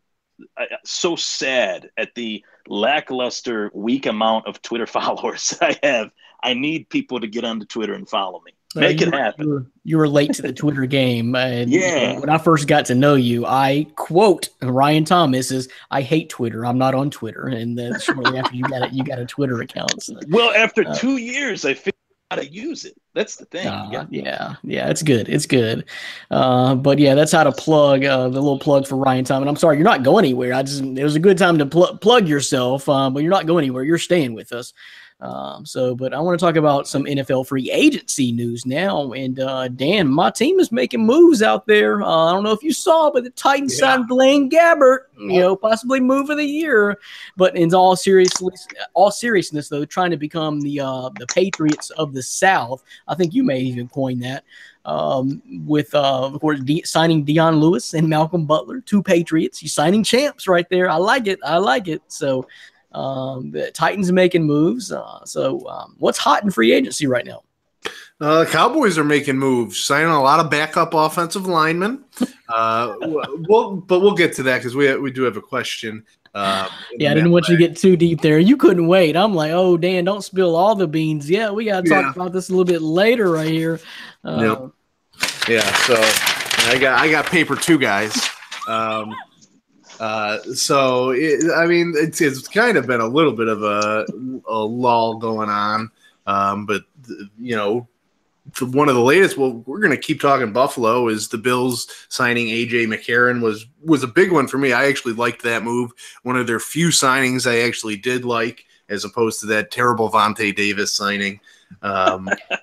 sad at the lackluster, weak amount of Twitter followers I have. I need people to get onto Twitter and follow me. Make it happen. You were late to the Twitter game. And, yeah. When I first got to know you, I quote Ryan Thomas is, "I hate Twitter. I'm not on Twitter." And then shortly after you got a Twitter account. So, well, after 2 years, I figured out how to use it. That's the thing. Yeah, it's good. It's good. But yeah, that's how to plug the little plug for Ryan Thomas. And I'm sorry, you're not going anywhere. It was a good time to plug yourself, but you're not going anywhere. You're staying with us. But I want to talk about some NFL free agency news now. And Dan, my team is making moves out there. I don't know if you saw, but the Titans signed Blaine Gabbert, possibly move of the year. But in all seriousness, though, trying to become the Patriots of the South. I think you may even coin that. With of course signing Dion Lewis and Malcolm Butler, 2 Patriots. You're signing champs right there. I like it. So. The Titans are making moves. What's hot in free agency right now? The Cowboys are making moves, signing a lot of backup offensive linemen. We'll get to that because we do have a question. I didn't want you to get too deep there. You couldn't wait. I'm like, oh, Dan, don't spill all the beans. Yeah, we got to talk about this a little bit later right here. So I got paper too, guys. It's kind of been a little bit of a lull going on, but one of the latest. Well, we're going to keep talking Buffalo. Is the Bills signing A.J. McCarron was a big one for me. I actually liked that move. One of their few signings I actually did like, as opposed to that terrible Vontae Davis signing.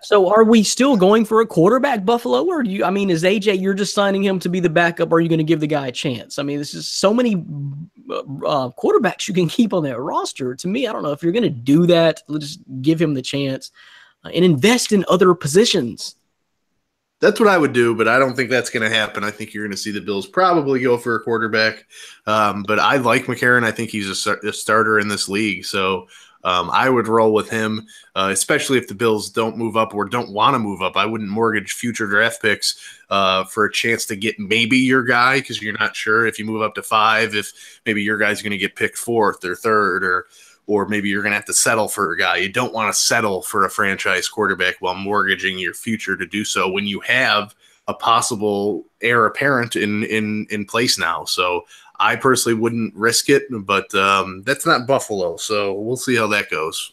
So are we still going for a quarterback, Buffalo? Or is AJ, you're just signing him to be the backup? Or are you going to give the guy a chance? I mean, this is so many quarterbacks you can keep on that roster. To me, I don't know if you're going to do that. Just give him the chance and invest in other positions. That's what I would do, but I don't think that's going to happen. I think you're going to see the Bills probably go for a quarterback. But I like McCarron. I think he's a starter in this league. So I would roll with him, especially if the Bills don't move up or don't want to move up. I wouldn't mortgage future draft picks for a chance to get maybe your guy, because you're not sure if you move up to 5, if maybe your guy's going to get picked 4th or 3rd, or maybe you're going to have to settle for a guy. You don't want to settle for a franchise quarterback while mortgaging your future to do so when you have a possible heir apparent in place now. So I personally wouldn't risk it, but that's not Buffalo, so we'll see how that goes.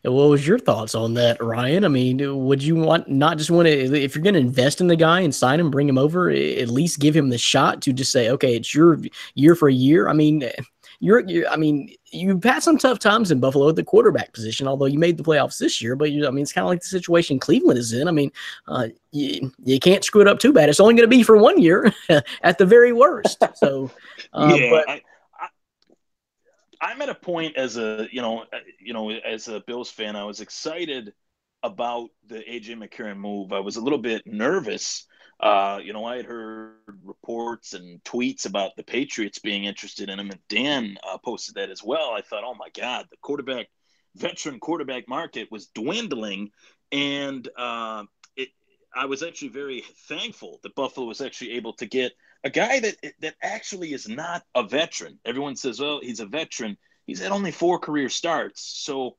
What was your thoughts on that, Ryan? I mean, would you not just want to, if you're going to invest in the guy and sign him, bring him over, at least give him the shot to just say, okay, it's your year for a year? I mean, you've had some tough times in Buffalo at the quarterback position, although you made the playoffs this year. But it's kind of like the situation Cleveland is in. I mean, you can't screw it up too bad. It's only going to be for 1 year at the very worst. So, I'm at a point as a Bills fan, I was excited about the AJ McCarron move. I was a little bit nervous. I had heard reports and tweets about the Patriots being interested in him, and Dan posted that as well. I thought, oh my God, the veteran quarterback market was dwindling, and I was actually very thankful that Buffalo was actually able to get a guy that actually is not a veteran. Everyone says, well, he's a veteran. He's had only 4 career starts, so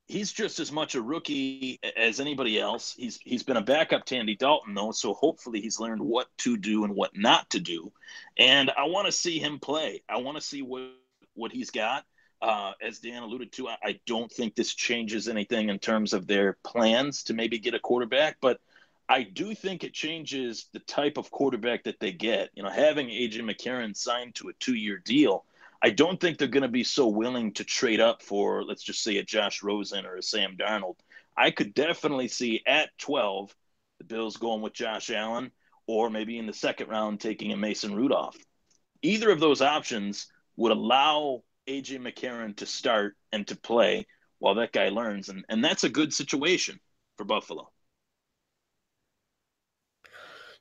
he's just as much a rookie as anybody else. He's been a backup to Andy Dalton, though, so hopefully he's learned what to do and what not to do. And I want to see him play. I want to see what he's got. As Dan alluded to, I don't think this changes anything in terms of their plans to maybe get a quarterback, but I do think it changes the type of quarterback that they get. Having A.J. McCarron signed to a 2-year deal, I don't think they're going to be so willing to trade up for, let's just say, a Josh Rosen or a Sam Darnold. I could definitely see at 12 the Bills going with Josh Allen, or maybe in the second round taking a Mason Rudolph. Either of those options would allow A.J. McCarron to start and to play while that guy learns, and that's a good situation for Buffalo.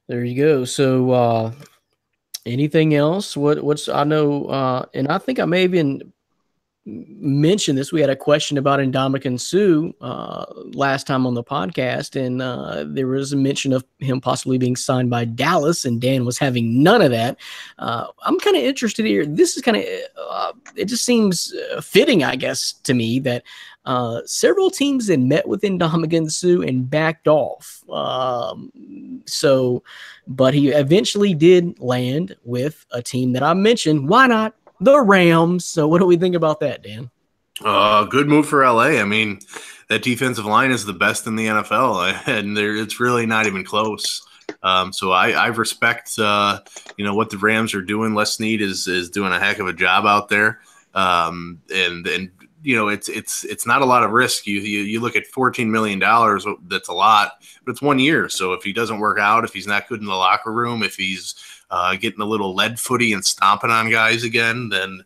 There you go. So anything else? What's I know, and I think I may have even mentioned this. We had a question about Ndamukong Suh last time on the podcast, and there was a mention of him possibly being signed by Dallas, and Dan was having none of that. I'm kind of interested here. This is kind of it just seems fitting, I guess, to me that several teams had met with Ndamukong Suh and backed off. But he eventually did land with a team that I mentioned. Why not? The Rams. So what do we think about that, Dan? Good move for LA. I mean, that defensive line is the best in the NFL, and it's really not even close. So I respect, what the Rams are doing. Les Snead is doing a heck of a job out there. It's not a lot of risk. You look at $14 million, that's a lot, but it's 1 year. So if he doesn't work out, if he's not good in the locker room, if he's getting a little lead footy and stomping on guys again, then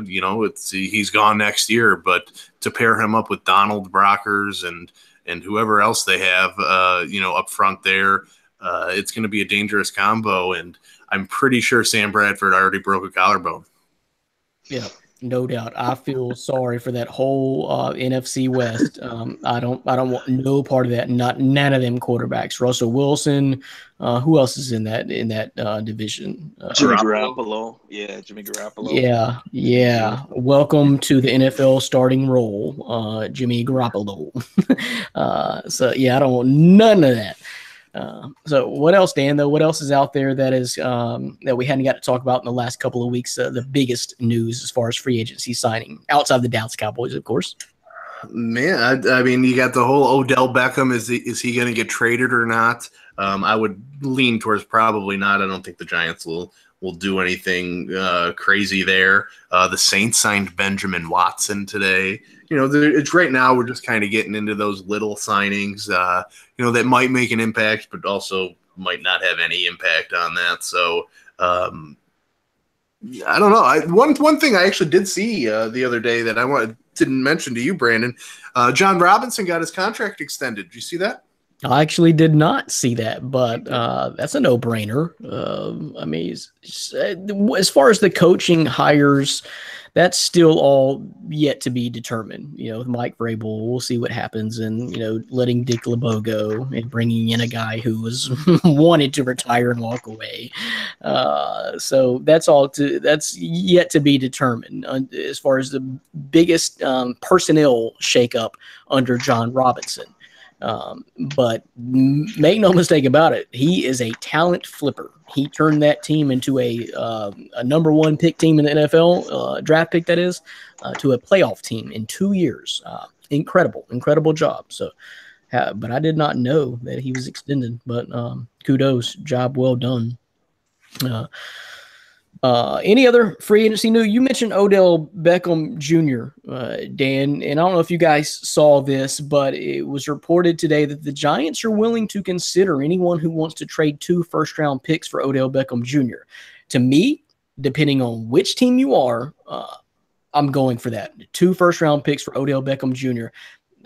he's gone next year. But to pair him up with Donald Brockers and whoever else they have, up front there, it's going to be a dangerous combo. And I'm pretty sure Sam Bradford already broke a collarbone. Yeah. No doubt. I feel sorry for that whole NFC West. I don't want no part of that. None of them quarterbacks. Russell Wilson. Who else is in that division? Jimmy Garoppolo. Yeah, Jimmy Garoppolo. Yeah. Welcome to the NFL starting role, Jimmy Garoppolo. I don't want none of that. So what else, Dan, though? What else is out there that is that we hadn't got to talk about in the last couple of weeks? The biggest news as far as free agency signing outside the Dallas Cowboys, of course. Man, I mean, you got the whole Odell Beckham. Is he going to get traded or not? I would lean towards probably not. I don't think the Giants will do anything crazy there. The Saints signed Benjamin Watson today. It's right now we're just kind of getting into those little signings, that might make an impact, but also might not have any impact on that. So I don't know. One thing I actually did see the other day that I didn't mention to you, Brandon, John Robinson got his contract extended. Did you see that? I actually did not see that, but that's a no-brainer. I mean, as far as the coaching hires, that's still all yet to be determined. With Mike Vrabel, we'll see what happens, and letting Dick LeBeau go and bringing in a guy who was wanted to retire and walk away. So that's yet to be determined as far as the biggest personnel shakeup under John Robinson. But make no mistake about it, he is a talent flipper. He turned that team into a number one pick team in the NFL, draft pick that is, to a playoff team in 2 years. Incredible job. So, but I did not know that he was extended. But kudos, job well done. Any other free agency news? You mentioned Odell Beckham Jr., Dan, and I don't know if you guys saw this, but it was reported today that the Giants are willing to consider anyone who wants to trade 2 first-round picks for Odell Beckham Jr. To me, depending on which team you are, I'm going for that. 2 first-round picks for Odell Beckham Jr.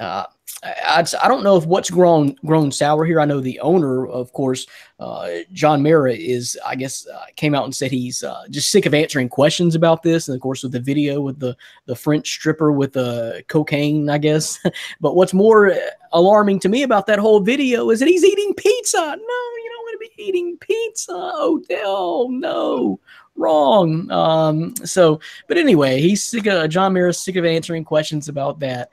I don't know if what's grown sour here. I know the owner, of course, John Mara, is, I guess, came out and said he's just sick of answering questions about this. And, of course, with the video with the French stripper with the cocaine, I guess. But what's more alarming to me about that whole video is that he's eating pizza. No, you don't want to be eating pizza, Odell. No. Wrong. But anyway, he's sick of, John Mara's sick of answering questions about that.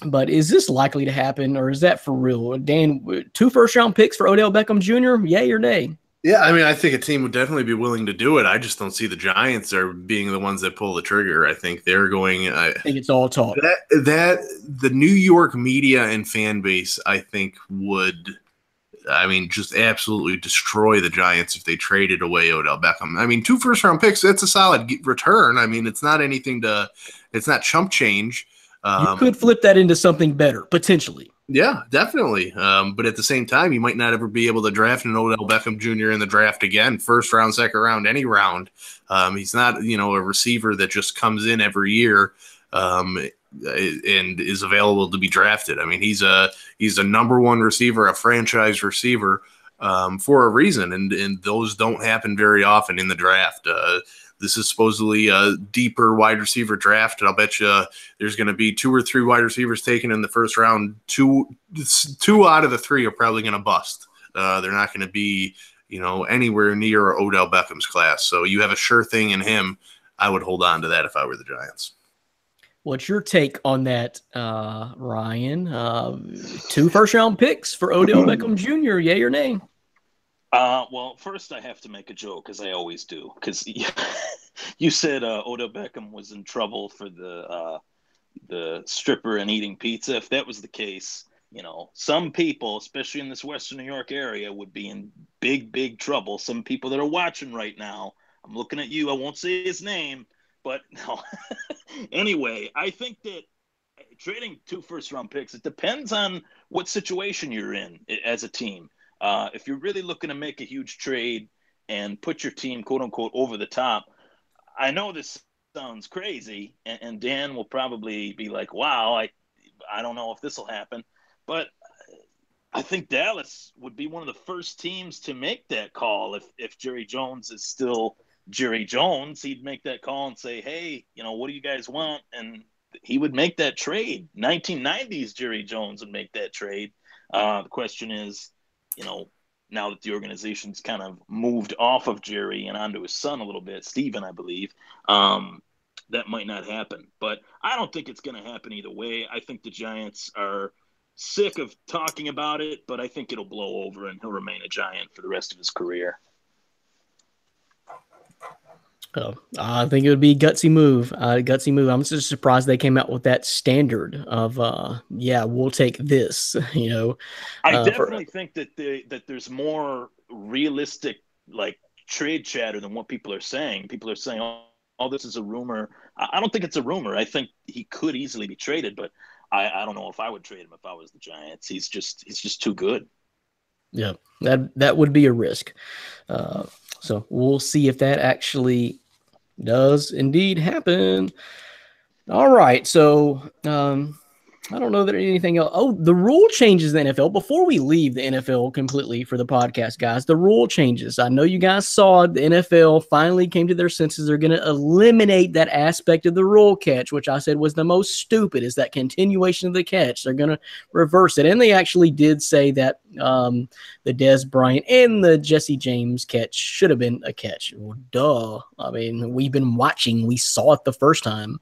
But is this likely to happen, or is that for real? Dan, 2 first-round picks for Odell Beckham Jr., yay or nay? Yeah, I mean, I think a team would definitely be willing to do it. I just don't see the Giants are being the ones that pull the trigger. I think they're going. I think it's all talk. That the New York media and fan base, I think, would, just absolutely destroy the Giants if they traded away Odell Beckham. I mean, 2 first-round picks, that's a solid return. I mean, it's not it's not chump change. You could flip that into something better, potentially. Yeah, definitely. But at the same time, you might not ever be able to draft an Odell Beckham Jr. in the draft again, first round, second round, any round. He's not, a receiver that just comes in every year and is available to be drafted. I mean, he's a number one receiver, a franchise receiver for a reason, and those don't happen very often in the draft. This is supposedly a deeper wide receiver draft, and I'll bet you there's going to be 2 or 3 wide receivers taken in the first round. Two out of the 3 are probably going to bust. They're not going to be, anywhere near Odell Beckham's class. So you have a sure thing in him. I would hold on to that if I were the Giants. What's your take on that, Ryan? 2 first-round picks for Odell Beckham Jr., yay or nay? Well, first I have to make a joke, as I always do, because you said Odell Beckham was in trouble for the stripper and eating pizza. If that was the case, some people, especially in this Western New York area, would be in big, big trouble. Some people that are watching right now, I'm looking at you. I won't say his name, but no. Anyway, I think that trading 2 first-round picks, it depends on what situation you're in as a team. If you're really looking to make a huge trade and put your team, quote unquote, over the top, I know this sounds crazy, and Dan will probably be like, wow, I don't know if this will happen. But I think Dallas would be one of the first teams to make that call. If Jerry Jones is still Jerry Jones, he'd make that call and say, hey, what do you guys want? And he would make that trade. 1990s Jerry Jones would make that trade. The question is, now that the organization's kind of moved off of Jerry and onto his son a little bit, Steven, I believe, that might not happen. But I don't think it's going to happen either way. I think the Giants are sick of talking about it, but I think it'll blow over and he'll remain a Giant for the rest of his career. Oh, I think it would be a gutsy move. I'm just surprised they came out with that standard of, we'll take this. I definitely think that there's more realistic trade chatter than what people are saying. People are saying, "Oh, this is a rumor." I don't think it's a rumor. I think he could easily be traded, but I don't know if I would trade him if I was the Giants. He's just too good. Yeah, that would be a risk. So we'll see if that actually does indeed happen. All right. So I don't know that anything else. Oh, the rule changes in the NFL. Before we leave the NFL completely for the podcast, guys, the rule changes. I know you guys saw the NFL finally came to their senses. They're going to eliminate that aspect of the rule catch, which I said was the most stupid, is that continuation of the catch. They're going to reverse it. And they actually did say that the Dez Bryant and the Jesse James catch should have been a catch. Well, duh. I mean, we've been watching. We saw it the first time.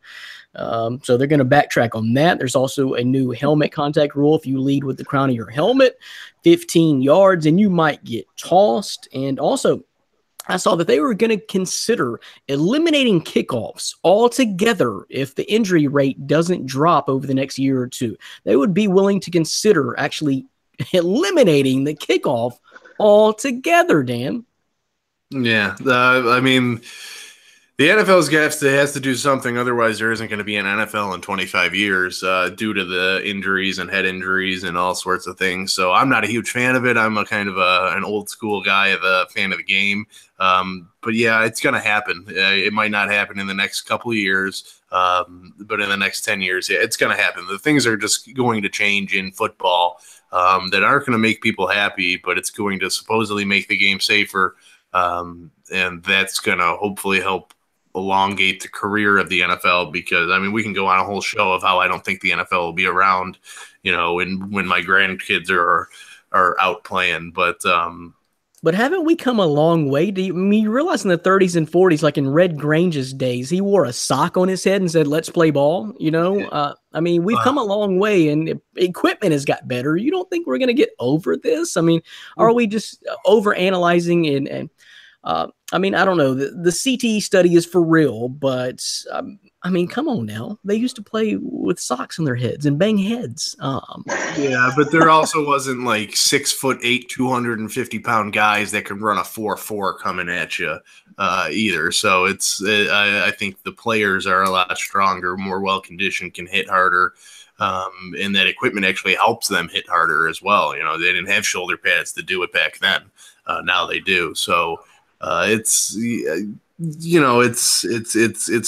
So they're going to backtrack on that. There's also a new helmet contact rule. If you lead with the crown of your helmet, 15 yards, and you might get tossed. And also, I saw that they were going to consider eliminating kickoffs altogether if the injury rate doesn't drop over the next year or two. They would be willing to consider actually eliminating the kickoff altogether, Dan. Yeah, I mean, the NFL has to do something. Otherwise, there isn't going to be an NFL in 25 years due to the injuries and head injuries and all sorts of things. So I'm not a huge fan of it. I'm a kind of an old school guy, a fan of the game. But yeah, it's going to happen. It might not happen in the next couple of years, but in the next 10 years, yeah, it's going to happen. The things are just going to change in football that aren't going to make people happy, but it's going to supposedly make the game safer. And that's going to hopefully help elongate the career of the NFL, because I mean, we can go on a whole show of how I don't think the NFL will be around, when my grandkids are out playing. But haven't we come a long way? You realize in the 30s and 40s, like in Red Grange's days, he wore a sock on his head and said, "Let's play ball." I mean, we've come a long way, and equipment has got better. You don't think we're going to get over this? I mean, are we just over analyzing and I mean, I don't know. The CTE study is for real, but I mean, come on now. They used to play with socks on their heads and bang heads. Yeah, but there also wasn't like 6'8", 250-pound guys that could run a 4.4 coming at you either. So I think the players are a lot stronger, more well-conditioned, can hit harder. And that equipment actually helps them hit harder as well. They didn't have shoulder pads to do it back then. Now they do. So it's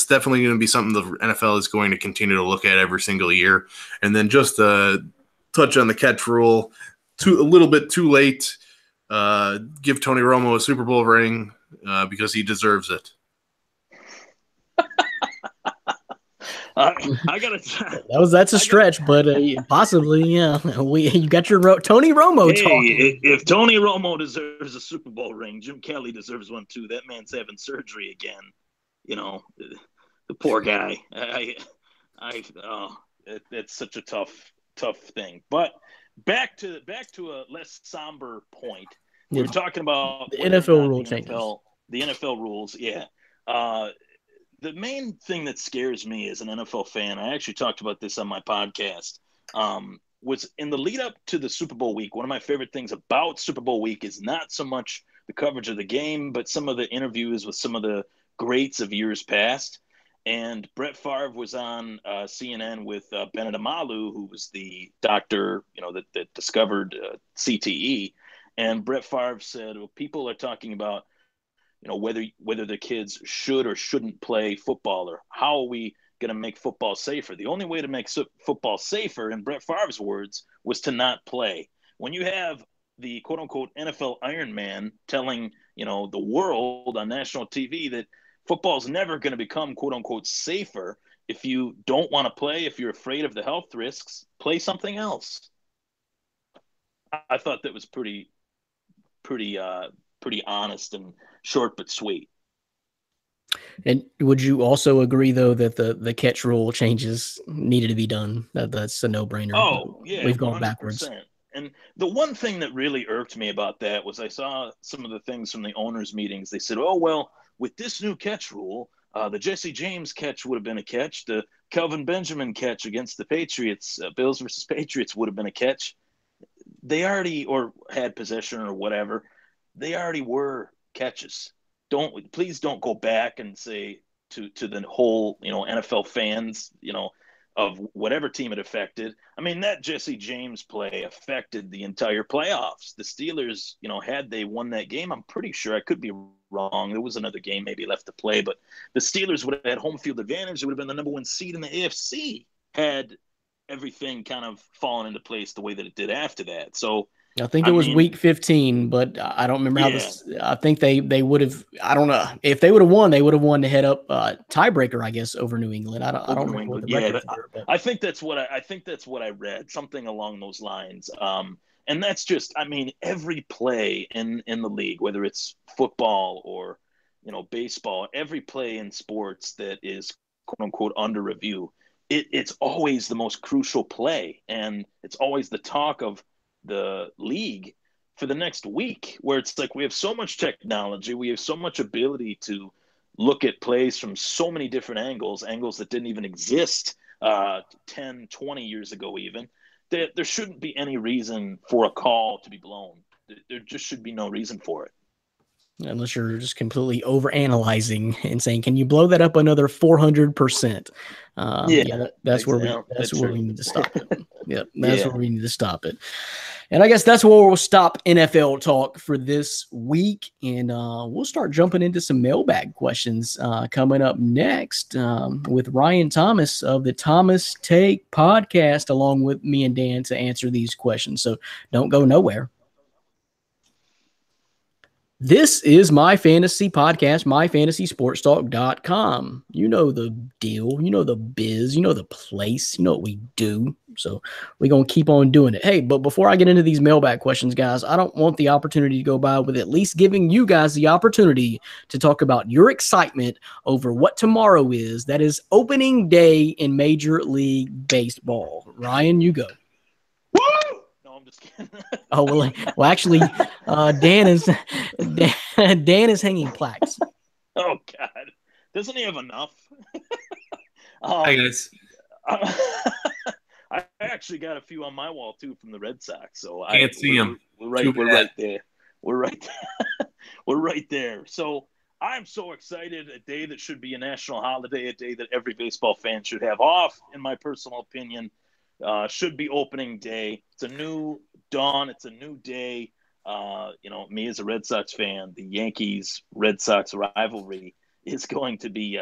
definitely going to be something the NFL is going to continue to look at every single year. And then just touch on the catch rule, a little bit too late. Give Tony Romo a Super Bowl ring because he deserves it. I gotta. That's a stretch, but possibly, yeah. You got your Tony Romo talking. If Tony Romo deserves a Super Bowl ring, Jim Kelly deserves one too. That man's having surgery again. You know, the poor guy. It's such a tough thing. But back to a less somber point. We're talking about the NFL rule changes. The NFL rules, yeah. The main thing that scares me as an NFL fan, I actually talked about this on my podcast, was in the lead up to the Super Bowl week. One of my favorite things about Super Bowl week is not so much the coverage of the game, but some of the interviews with some of the greats of years past. And Brett Favre was on CNN with Benedict Amalu, who was the doctor, that discovered CTE. And Brett Favre said, well, people are talking about, whether the kids should or shouldn't play football, or how are we going to make football safer? The only way to make football safer, in Brett Favre's words, was to not play. When you have the quote unquote NFL Iron Man telling, the world on national TV that football is never going to become quote unquote safer, if you don't want to play, if you're afraid of the health risks, play something else. I thought that was pretty honest and short but sweet. And would you also agree, though, that the catch rule changes needed to be done? That's a no-brainer. Oh, yeah. We've gone 100%. backwards. And the one thing that really irked me about that was I saw some of the things from the owners' meetings. They said, oh, well, with this new catch rule, the Jesse James catch would have been a catch. The Kelvin Benjamin catch against the Patriots, Bills versus Patriots, would have been a catch. They already, or had possession or whatever, they already were catches. Please don't go back and say to the whole, NFL fans, of whatever team it affected. I mean, that Jesse James play affected the entire playoffs. The Steelers, had they won that game, I'm pretty sure, I could be wrong, there was another game maybe left to play, but the Steelers would have had home field advantage. It would have been the number one seed in the AFC had everything kind of fallen into place the way that it did after that. So I think it was week 15, but I don't remember how this. I think they would have. I don't know if they would have won. They would have won the head up tiebreaker, I guess, over New England. I don't remember what the records were. But I think that's what I read, something along those lines. And that's just, every play in the league, whether it's football or baseball, every play in sports that is quote unquote under review, it's always the most crucial play, and it's always the talk of the league for the next week, where it's like we have so much technology, we have so much ability to look at plays from so many different angles that didn't even exist 10, 20 years ago even, that there shouldn't be any reason for a call to be blown. There just should be no reason for it. Unless you're just completely overanalyzing and saying, "Can you blow that up another 400%?" That's where we need to stop it. Where we need to stop it. And I guess that's where we'll stop NFL talk for this week, and we'll start jumping into some mailbag questions coming up next with Ryan Thomas of the Thomas Take podcast, along with me and Dan, to answer these questions. So don't go nowhere. This is My Fantasy Podcast, myfantasysportstalk.com. You know the deal. You know the biz. You know the place. You know what we do. So we're going to keep on doing it. Hey, but before I get into these mailbag questions, guys, I don't want the opportunity to go by with at least giving you guys the opportunity to talk about your excitement over what tomorrow is. That is opening day in Major League Baseball. Ryan, you go. I'm just kidding. Well, actually, Dan is hanging plaques. Oh God, doesn't he have enough? Hi guys. I actually got a few on my wall too from the Red Sox. So Can't see them. We're right there. We're right there. So I'm so excited. A day that should be a national holiday, a day that every baseball fan should have off, in my personal opinion. Should be opening day. It's a new dawn. It's a new day. Me as a Red Sox fan, the Yankees-Red Sox rivalry is going to be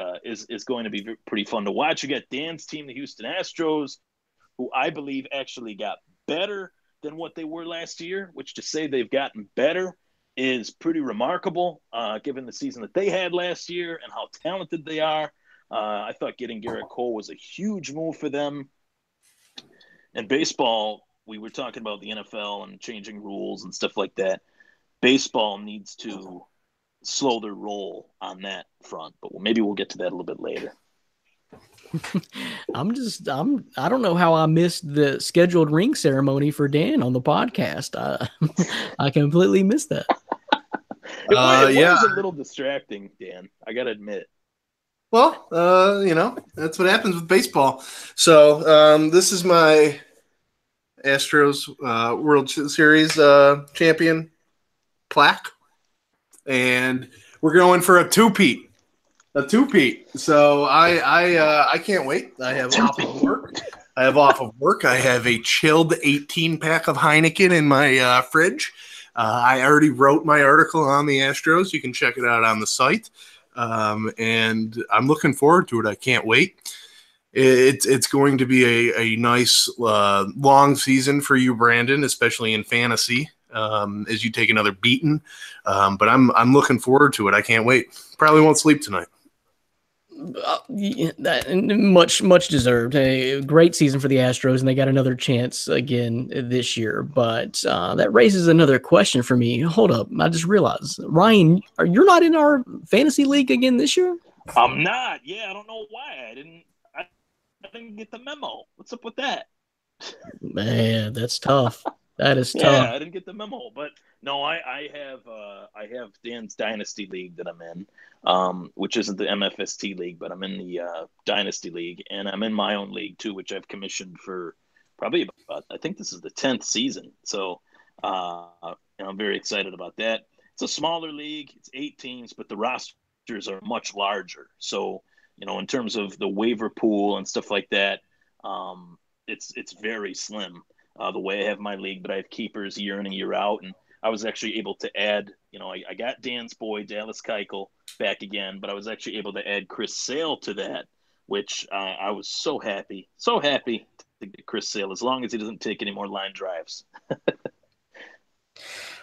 pretty fun to watch. You got Dan's team, the Houston Astros, who I believe actually got better than what they were last year, which to say they've gotten better is pretty remarkable, given the season that they had last year and how talented they are. I thought getting Garrett Cole was a huge move for them. And baseball, we were talking about the NFL and changing rules and stuff like that. Baseball needs to slow their roll on that front, but maybe we'll get to that a little bit later. I don't know how I missed the scheduled ring ceremony for Dan on the podcast. I completely missed that. It was a little distracting, Dan. I got to admit. Well, that's what happens with baseball. So this is my Astros World Series champion plaque, and we're going for a two-peat. A two-peat. So I can't wait. I have off of work. I have a chilled 18-pack of Heineken in my fridge. I already wrote my article on the Astros. You can check it out on the site. And I'm looking forward to it. I can't wait. It's going to be a nice long season for you, Brandon, especially in fantasy, as you take another beating. But I'm looking forward to it. I can't wait. Probably won't sleep tonight. Much deserved. A great season for the Astros, and they got another chance again this year. But that raises another question for me. Hold up, I just realized, Ryan, you're not in our fantasy league again this year? I'm not. Yeah, I don't know why. I didn't get the memo. What's up with that? Man, that's tough. That is tough. Yeah, I didn't get the memo, but no, I have Dan's Dynasty League that I'm in, which isn't the MFST League, but I'm in the Dynasty League, and I'm in my own league too, which I've commissioned for probably about, I think this is the 10th season. So I'm very excited about that. It's a smaller league. It's 8 teams, but the rosters are much larger. So, in terms of the waiver pool and stuff like that, it's very slim. The way I have my league, but I have keepers year in and year out. And I was actually able to add, I got Dan's boy, Dallas Keuchel, back again, but I was actually able to add Chris Sale to that, which I was so happy to get Chris Sale, as long as he doesn't take any more line drives.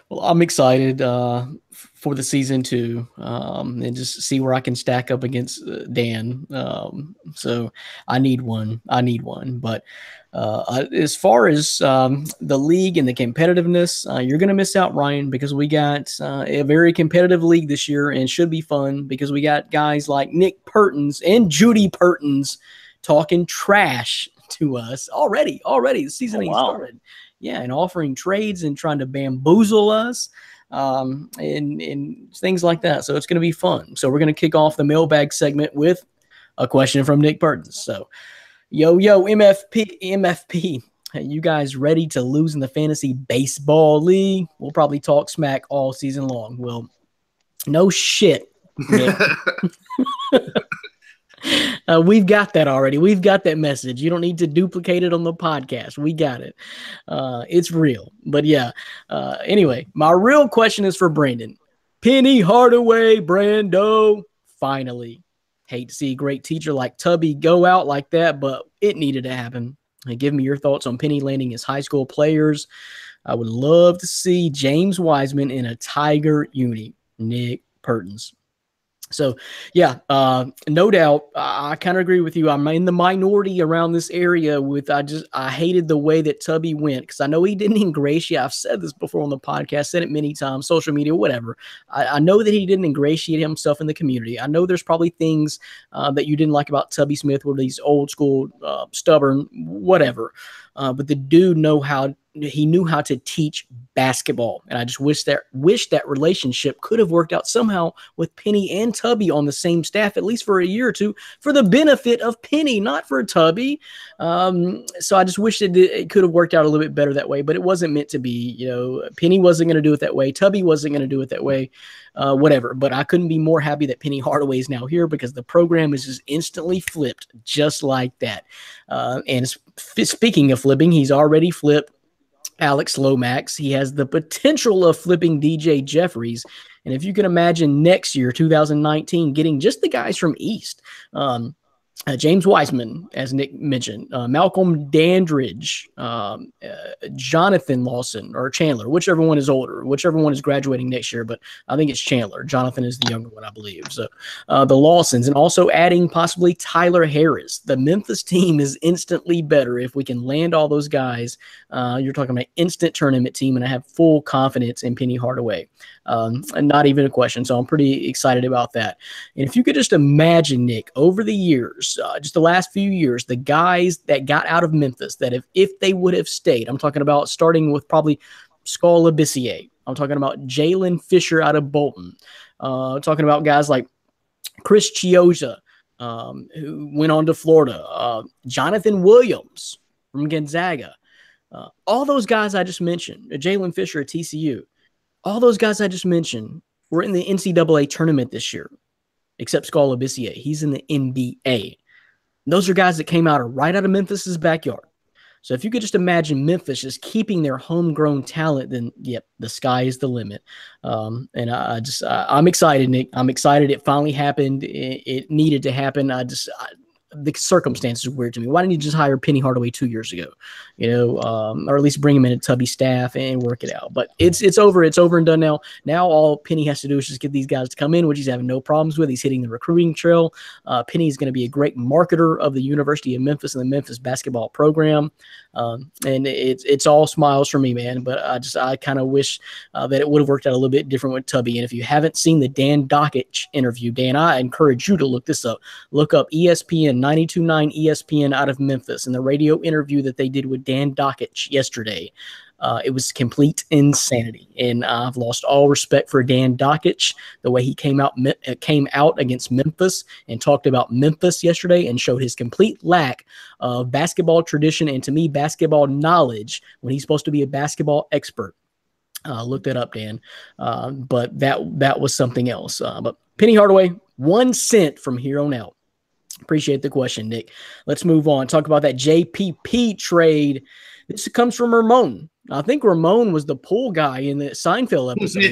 Well, I'm excited for the season too, and just see where I can stack up against Dan. So I need one. But as far as the league and the competitiveness, you're going to miss out, Ryan, because we got a very competitive league this year, and should be fun because we got guys like Nick Pertins and Judy Pertins talking trash to us already. The season ain't started. Yeah, and offering trades and trying to bamboozle us and things like that. So it's going to be fun. So we're going to kick off the mailbag segment with a question from Nick Pertins. So, yo, MFP, you guys ready to lose in the fantasy baseball league? We'll probably talk smack all season long. Well, no shit, Nick. We've got that already. We've got that message. You don't need to duplicate it on the podcast. We got it. It's real. But yeah. Anyway, my real question is for Brandon. Penny Hardaway, Brando. Finally. Hate to see a great teacher like Tubby go out like that, but it needed to happen. Give me your thoughts on Penny landing his high school players. I would love to see James Wiseman in a Tiger uni. Nick Pertins. So, yeah, no doubt. I kind of agree with you. I'm in the minority around this area I hated the way that Tubby went because I know he didn't ingratiate. I've said this before on the podcast, said it many times, social media, whatever. I know that he didn't ingratiate himself in the community. I know there's probably things that you didn't like about Tubby Smith, where he's old school, stubborn, whatever. But the dude knew how to teach basketball. And I just wish that relationship could have worked out somehow with Penny and Tubby on the same staff, at least for a year or two, for the benefit of Penny, not for Tubby. So I just wish it could have worked out a little bit better that way, but it wasn't meant to be. Penny wasn't going to do it that way. Tubby wasn't going to do it that way. Whatever. But I couldn't be more happy that Penny Hardaway is now here because the program is just instantly flipped just like that. And speaking of flipping, he's already flipped Alex Lomax. He has the potential of flipping DJ Jeffries. And if you can imagine next year, 2019, getting just the guys from East, James Wiseman, as Nick mentioned, Malcolm Dandridge, Jonathan Lawson, or Chandler, whichever one is older, whichever one is graduating next year, but I think it's Chandler. Jonathan is the younger one, I believe. So the Lawsons, and also adding possibly Tyler Harris. The Memphis team is instantly better if we can land all those guys. You're talking about an instant tournament team, and I have full confidence in Penny Hardaway. And not even a question. So I'm pretty excited about that. And if you could just imagine, Nick, over the years, just the last few years, the guys that got out of Memphis, that if they would have stayed, I'm talking about starting with probably Skal Labissiere. I'm talking about Jalen Fisher out of Bolton. Talking about guys like Chris Chiozza, who went on to Florida. Jonathan Williams from Gonzaga. All those guys I just mentioned, Jalen Fisher at TCU, all those guys I just mentioned were in the NCAA tournament this year, except Skal Labissiere. He's in the NBA. Those are guys that came out right out of Memphis's backyard. So if you could just imagine Memphis just keeping their homegrown talent, then yep, the sky is the limit. And I'm excited, Nick. I'm excited. It finally happened. It needed to happen. The circumstances are weird to me. Why didn't you just hire Penny Hardaway 2 years ago, or at least bring him in a Tubby staff and work it out? But it's over. It's over and done now. Now all Penny has to do is just get these guys to come in, which he's having no problems with. He's hitting the recruiting trail. Penny is going to be a great marketer of the University of Memphis and the Memphis basketball program. And it's all smiles for me, man. But I kind of wish that it would have worked out a little bit different with Tubby. And if you haven't seen the Dan Dockich interview, Dan, I encourage you to look this up. Look up ESPN 92.9 ESPN out of Memphis and the radio interview that they did with Dan Dockich yesterday. It was complete insanity, and I've lost all respect for Dan Dockich. The way he came out against Memphis and talked about Memphis yesterday and showed his complete lack of basketball tradition and, to me, basketball knowledge when he's supposed to be a basketball expert. Look that up, Dan. But that was something else. But Penny Hardaway, 1 cent from here on out. Appreciate the question, Nick. Let's move on. Talk about that JPP trade. This comes from Ramon. I think Ramon was the pool guy in the Seinfeld episode.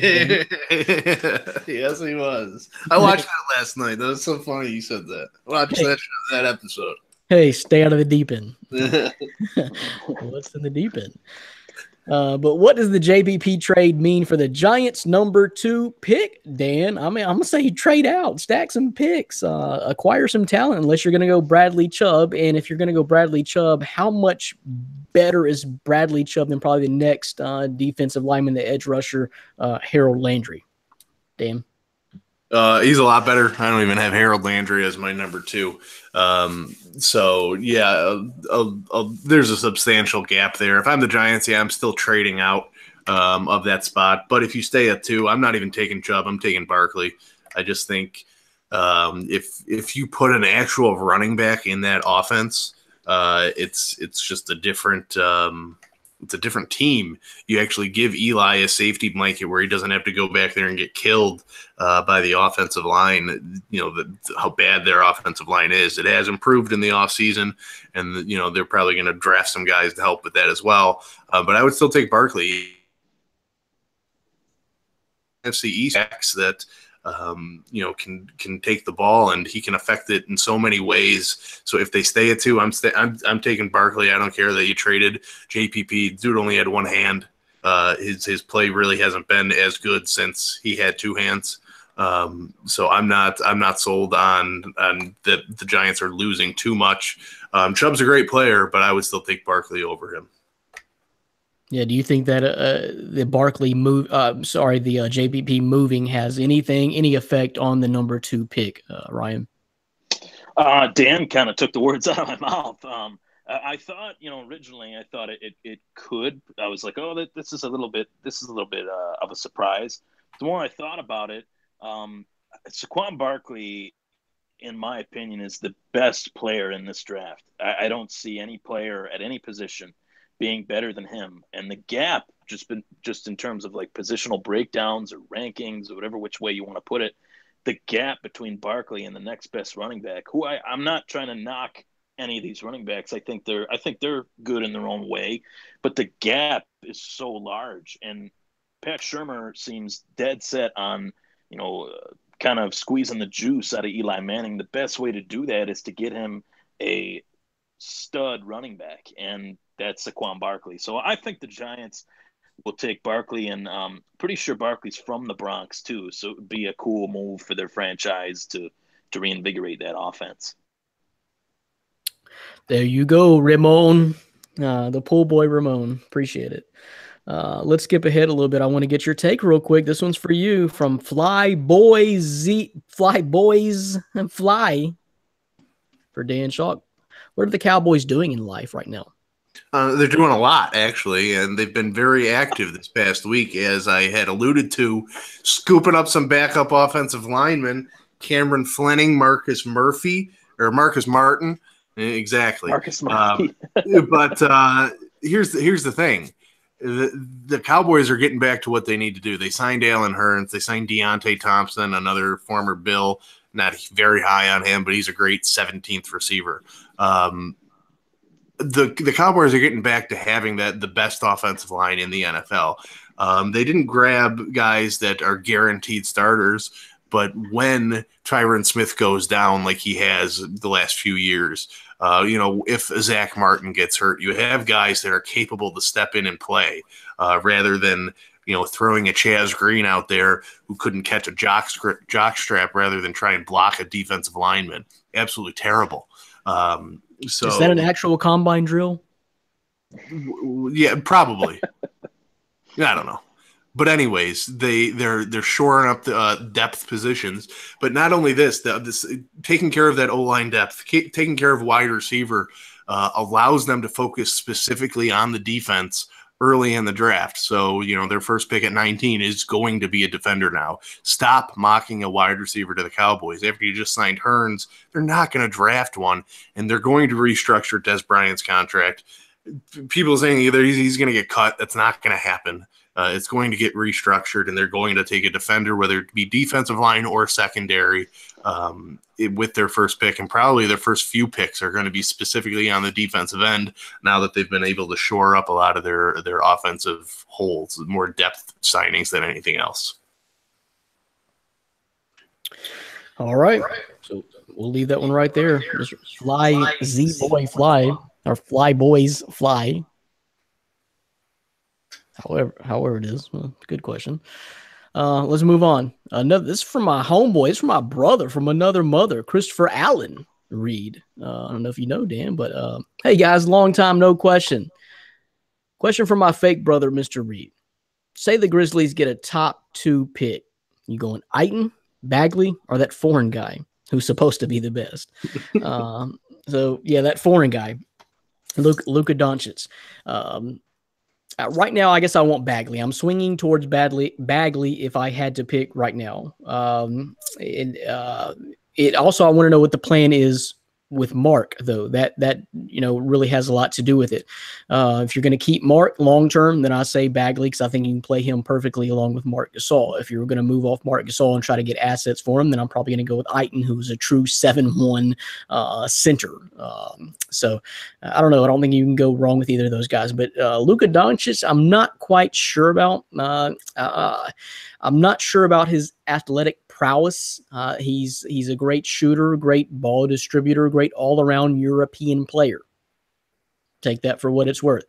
Yes, he was. I watched that last night. That was so funny you said that. Watch that episode. Hey, stay out of the deep end. What's in the deep end? But what does the JPP trade mean for the Giants' number 2 pick, Dan? I mean, I'm going to say trade out, stack some picks, acquire some talent, unless you're going to go Bradley Chubb. And if you're going to go Bradley Chubb, how much better is Bradley Chubb than probably the next defensive lineman, the edge rusher, Harold Landry? Dan? He's a lot better. I don't even have Harold Landry as my number 2. So yeah, there's a substantial gap there. If I'm the Giants, I'm still trading out of that spot. But if you stay at 2, I'm not even taking Chubb. I'm taking Barkley. I just think if you put an actual running back in that offense, it's just a different. It's a different team. You actually give Eli a safety blanket where he doesn't have to go back there and get killed by the offensive line. How bad their offensive line is. It has improved in the offseason, and they're probably going to draft some guys to help with that as well. But I would still take Barkley. FC East that can take the ball, and he can affect it in so many ways. So if they stay at 2, I'm taking Barkley. I don't care that you traded JPP. Dude only had one hand. His play really hasn't been as good since he had 2 hands. So I'm not sold on that the Giants are losing too much. Chubb's a great player, but I would still take Barkley over him. Yeah, do you think that the Barkley the JPP moving has any effect on the number 2 pick, Ryan? Dan kind of took the words out of my mouth. I thought, originally I thought it could. I was like, oh, this is a little bit of a surprise. The more I thought about it, Saquon Barkley, in my opinion, is the best player in this draft. I don't see any player at any position being better than him, and the gap just in terms of like positional breakdowns or rankings or whatever which way you want to put it, the gap between Barkley and the next best running back, who I'm not trying to knock any of these running backs. I think they're good in their own way, but the gap is so large, and Pat Shurmur seems dead set on kind of squeezing the juice out of Eli Manning, the best way to do that is to get him a stud running back, and that's Saquon Barkley. So I think the Giants will take Barkley, and pretty sure Barkley's from the Bronx too, so it would be a cool move for their franchise to reinvigorate that offense. There you go, Ramon, the pool boy Ramon. Appreciate it. Let's skip ahead a little bit. I want to get your take real quick. This one's for you from Fly Boys and Fly for Dan Schalk. What are the Cowboys doing in life right now? They're doing a lot, actually, and they've been very active this past week, as I had alluded to, scooping up some backup offensive linemen, Cameron Fleming, Marcus Martin. Exactly. Marcus Murphy. But here's the thing. The Cowboys are getting back to what they need to do. They signed Allen Hurns. They signed Deontay Thompson, another former Bill. Not very high on him, but he's a great 17th receiver. The Cowboys are getting back to having the best offensive line in the NFL. They didn't grab guys that are guaranteed starters, but when Tyron Smith goes down like he has the last few years, if Zach Martin gets hurt, you have guys that are capable to step in and play rather than throwing a Chaz Green out there who couldn't catch a jock strap rather than try and block a defensive lineman. Absolutely terrible. So is that an actual combine drill? Yeah, probably. I don't know. But anyways, they're shoring up the depth positions. But not only this taking care of that O-line depth, taking care of wide receiver allows them to focus specifically on the defense early in the draft. So, their first pick at 19 is going to be a defender now. Stop mocking a wide receiver to the Cowboys. After you just signed Hurns, they're not going to draft one, and they're going to restructure Des Bryant's contract. People saying either he's going to get cut. That's not going to happen. It's going to get restructured, and they're going to take a defender, whether it be defensive line or secondary, with their first pick. And probably their first few picks are going to be specifically on the defensive end now that they've been able to shore up a lot of their offensive holes, more depth signings than anything else. All right. So we'll leave that one right there. Fly Z-Boy Fly, or Fly Boys Fly. However it is. Well, good question. Let's move on. This is from my homeboy. It's from my brother from another mother, Christopher Allen Reed. I don't know if you know, Dan, but hey, guys, long time, no question. Question from my fake brother, Mr. Reed. Say the Grizzlies get a top 2 pick. You going Ayton, Bagley, or that foreign guy who's supposed to be the best? So, yeah, that foreign guy, Luka Doncic. Right now, I guess I want Bagley. I'm swinging towards Bagley if I had to pick right now. It also, I want to know what the plan is with Mark, though. That really has a lot to do with it. If you're going to keep Mark long term, then I say Bagley, because I think you can play him perfectly along with Marc Gasol. If you're going to move off Marc Gasol and try to get assets for him, then I'm probably going to go with Ayton, who's a true 7-1 center. So I don't know. I don't think you can go wrong with either of those guys. But Luka Doncic, I'm not quite sure about. I'm not sure about his athletic prowess. He's a great shooter, great ball distributor, great all-around European player. Take that for what it's worth.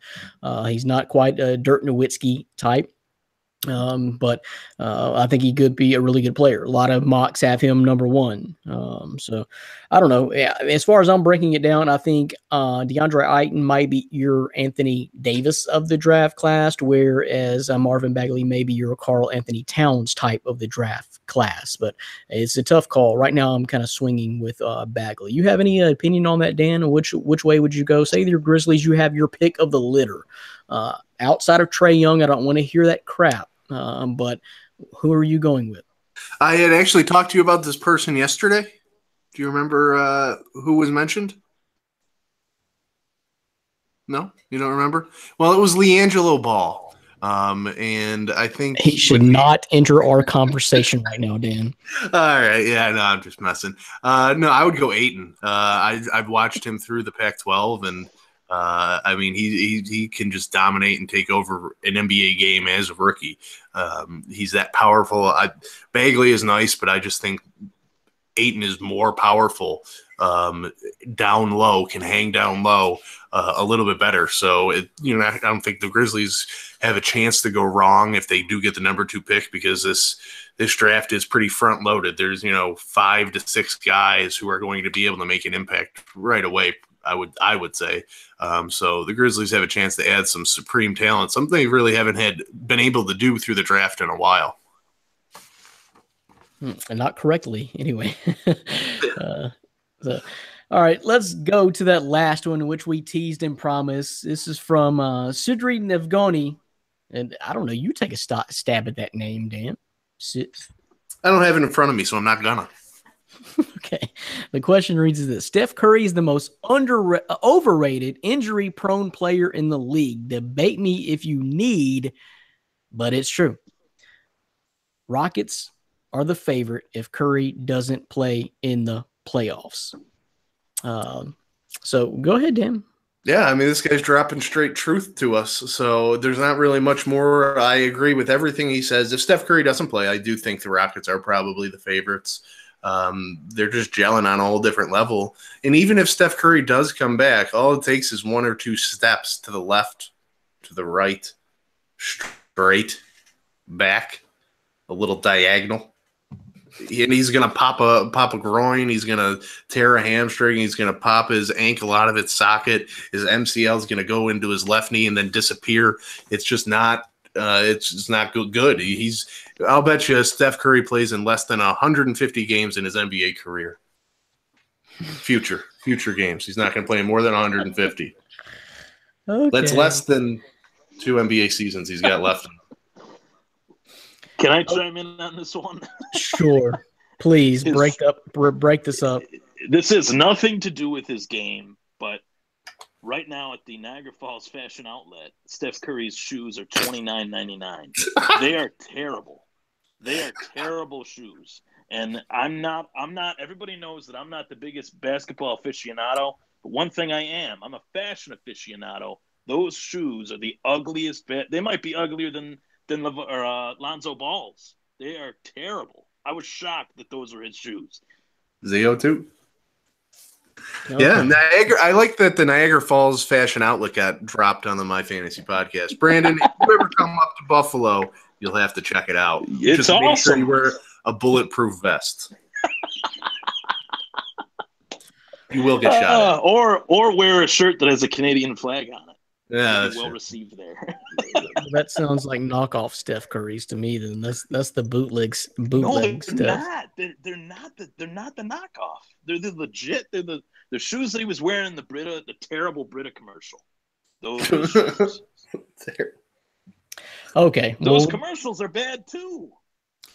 He's not quite a Dirk Nowitzki type. But I think he could be a really good player. A lot of mocks have him number 1. So I don't know. As far as I'm breaking it down, I think DeAndre Ayton might be your Anthony Davis of the draft class, whereas Marvin Bagley may be your Karl Anthony Towns type of the draft class. But it's a tough call. Right now, I'm kind of swinging with Bagley. You have any opinion on that, Dan? Which way would you go? Say the Grizzlies, you have your pick of the litter. Outside of Trae Young, I don't want to hear that crap. But who are you going with? I had actually talked to you about this person yesterday. Do you remember who was mentioned? No, you don't remember? Well, it was LiAngelo Ball. And I think he should not enter our conversation right now, Dan. All right. Yeah, no, I'm just messing. No, I would go Ayton. I've watched him through the Pac-12, and I mean, he can just dominate and take over an NBA game as a rookie. He's that powerful. Bagley is nice, but I just think Ayton is more powerful down low, can hang down low a little bit better. So, I don't think the Grizzlies have a chance to go wrong if they do get the number 2 pick, because this draft is pretty front loaded. There's 5 to 6 guys who are going to be able to make an impact right away, I would say. So the Grizzlies have a chance to add some supreme talent, something they really haven't been able to do through the draft in a while. And not correctly, anyway. All right, let's go to that last one, which we teased and promised. This is from Sidri Nevgoni. And I don't know, you take a stab at that name, Dan. I don't have it in front of me, so I'm not gonna. Okay. The question reads this: Steph Curry is the most overrated, injury-prone player in the league. Debate me if you need, but it's true. Rockets are the favorite if Curry doesn't play in the playoffs. So go ahead, Dan. Yeah, I mean, this guy's dropping straight truth to us, so there's not really much more. I agree with everything he says. If Steph Curry doesn't play, I do think the Rockets are probably the favorites. They're just gelling on a whole different level. And even if Steph Curry does come back, all it takes is 1 or 2 steps to the left, to the right, straight, back, a little diagonal. And he's going to pop a groin. He's going to tear a hamstring. He's going to pop his ankle out of its socket. His MCL is going to go into his left knee and then disappear. It's just not. It's just not good. I'll bet you Steph Curry plays in less than 150 games in his NBA career. Future games. He's not going to play in more than 150. Okay. That's less than 2 NBA seasons he's got left. Can I chime in on this one? Sure. Please break this up. This has nothing to do with his game, but right now at the Niagara Falls Fashion Outlet, Steph Curry's shoes are $29.99. They are terrible. They are terrible shoes. And I'm not everybody knows that I'm not the biggest basketball aficionado, but one thing I am, I'm a fashion aficionado. Those shoes are the ugliest they might be uglier than Lonzo Ball's. They are terrible. I was shocked that those were his shoes. Zio too. Okay. Yeah, Niagara. I like that the Niagara Falls Fashion Outlet got dropped on the My Fantasy podcast. Brandon, if you ever come up to Buffalo, you'll have to check it out. It's just awesome. Make sure you wear a bulletproof vest. You will get shot at. Or wear a shirt that has a Canadian flag on it. Yeah, that's well received there. That sounds like knockoff Steph Curry's to me. Then that's the bootleg No, stuff. not. They're not the knockoff. They're the legit. They're the shoes that he was wearing in the terrible Brita commercial. Those shoes. Okay, those commercials are bad too.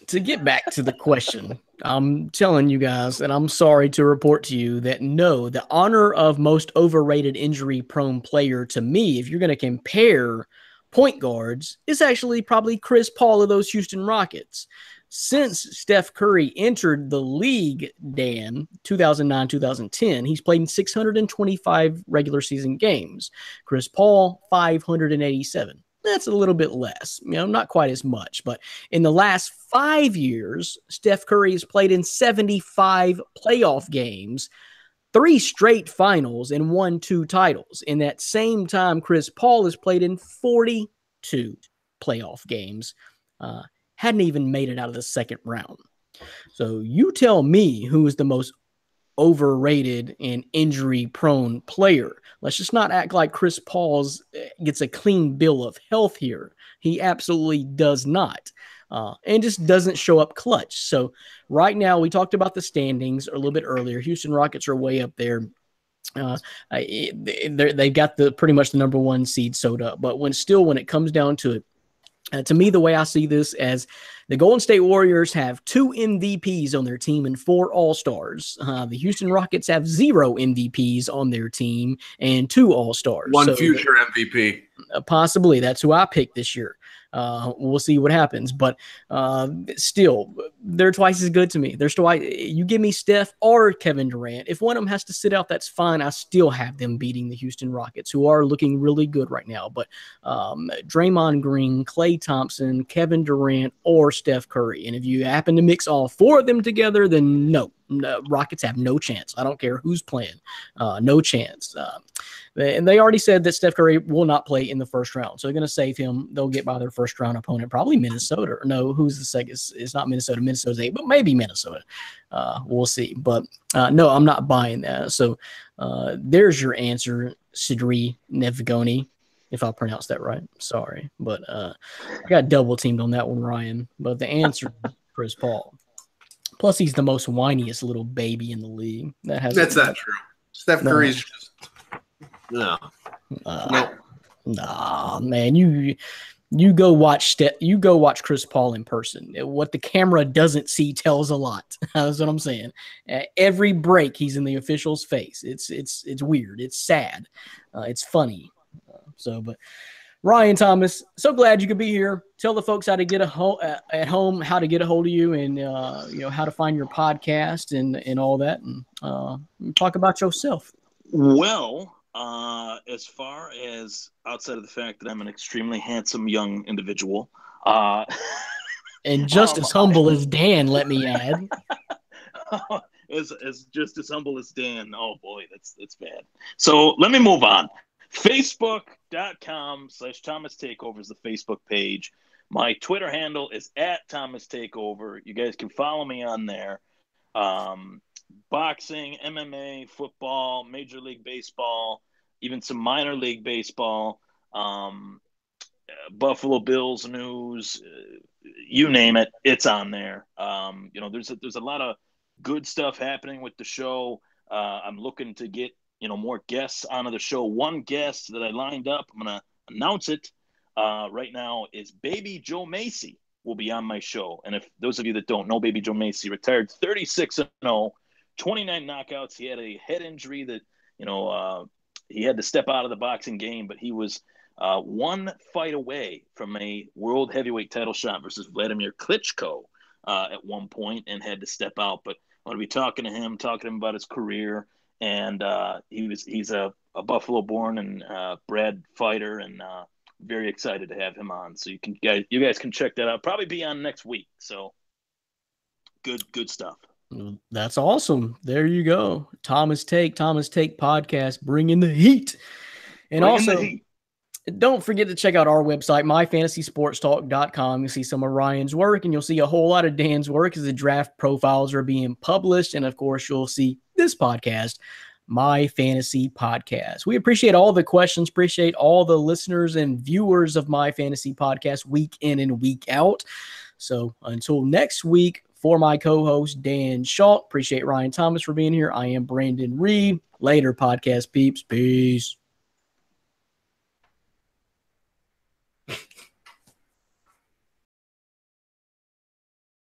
To get back to the question, I'm telling you guys, and I'm sorry to report to you that no, the honor of most overrated injury-prone player to me, if you're going to compare point guards, is actually probably Chris Paul of those Houston Rockets. Since Steph Curry entered the league, Dan, 2009-2010, he's played in 625 regular season games. Chris Paul, 587. That's a little bit less, not quite as much. But in the last 5 years, Steph Curry has played in 75 playoff games, 3 straight finals, and won 2 titles. In that same time, Chris Paul has played in 42 playoff games, hadn't even made it out of the second round. So you tell me who is the most overrated and injury-prone player. Let's just not act like Chris Paul gets a clean bill of health here. He absolutely does not, and just doesn't show up clutch. So right now, we talked about the standings a little bit earlier. Houston Rockets are way up there. They've got pretty much the number 1 seed sewed up. But when it comes down to it, to me, the way I see this as the Golden State Warriors have 2 MVPs on their team and 4 All-Stars. The Houston Rockets have 0 MVPs on their team and 2 All-Stars. One future MVP. Possibly. That's who I picked this year. We'll see what happens. But still, they're twice as good to me. There's twice. You give me Steph or Kevin Durant. If one of them has to sit out, that's fine. I still have them beating the Houston Rockets, who are looking really good right now. But Draymond Green, Klay Thompson, Kevin Durant, or Steph Curry. And if you happen to mix all four of them together, then no, Rockets have no chance. I don't care who's playing. No chance. And they already said that Steph Curry will not play in the first round. So they're going to save him. They'll get by their first round opponent, probably Minnesota. Or no, who's the second? It's not Minnesota. Minnesota's 8, but maybe Minnesota. We'll see. But no, I'm not buying that. So there's your answer, Sidri Nevgoni, if I pronounced that right. Sorry. But I got double teamed on that one, Ryan. But the answer is Chris Paul. Plus, he's the most whiniest little baby in the league. That's not true. Steph Curry's just no. Nah, man. You go watch Chris Paul in person. What the camera doesn't see tells a lot. That's what I'm saying. Every break, he's in the official's face. It's weird. It's sad. It's funny. But Ryan Thomas, so glad you could be here. Tell the folks how to get at home, how to get a hold of you, and how to find your podcast and all that, and talk about yourself. Well, as far as outside of the fact that I'm an extremely handsome young individual, and just as humble as Dan, let me add. as just as humble as Dan. Oh boy, that's bad. So let me move on. Facebook.com/Thomas Takeover is the Facebook page. My Twitter handle is @ThomasTakeover. You guys can follow me on there. Boxing, MMA, football, Major League Baseball, even some minor league baseball, Buffalo Bills news, you name it, it's on there. There's a lot of good stuff happening with the show. I'm looking to get more guests onto the show. One guest that I lined up, I'm going to announce it right now, is Baby Joe Macy will be on my show. And if those of you that don't know, Baby Joe Macy retired 36-0, 29 knockouts. He had a head injury that, he had to step out of the boxing game, but he was one fight away from a world heavyweight title shot versus Vladimir Klitschko at one point, and had to step out. But I'm going to be talking to him about his career. And he's a Buffalo-born and bred fighter, and very excited to have him on. So you guys can check that out. Probably be on next week. So good stuff. That's awesome. There you go. Thomas Take podcast, bringing the heat. And don't forget to check out our website, myfantasysportstalk.com. You'll see some of Ryan's work, and you'll see a whole lot of Dan's work as the draft profiles are being published. And, of course, you'll see this podcast, My Fantasy Podcast. We appreciate all the questions, appreciate all the listeners and viewers of My Fantasy Podcast week in and week out. So until next week, for my co-host, Dan Schultz, appreciate Ryan Thomas for being here. I am Brandon Reed. Later, podcast peeps. Peace.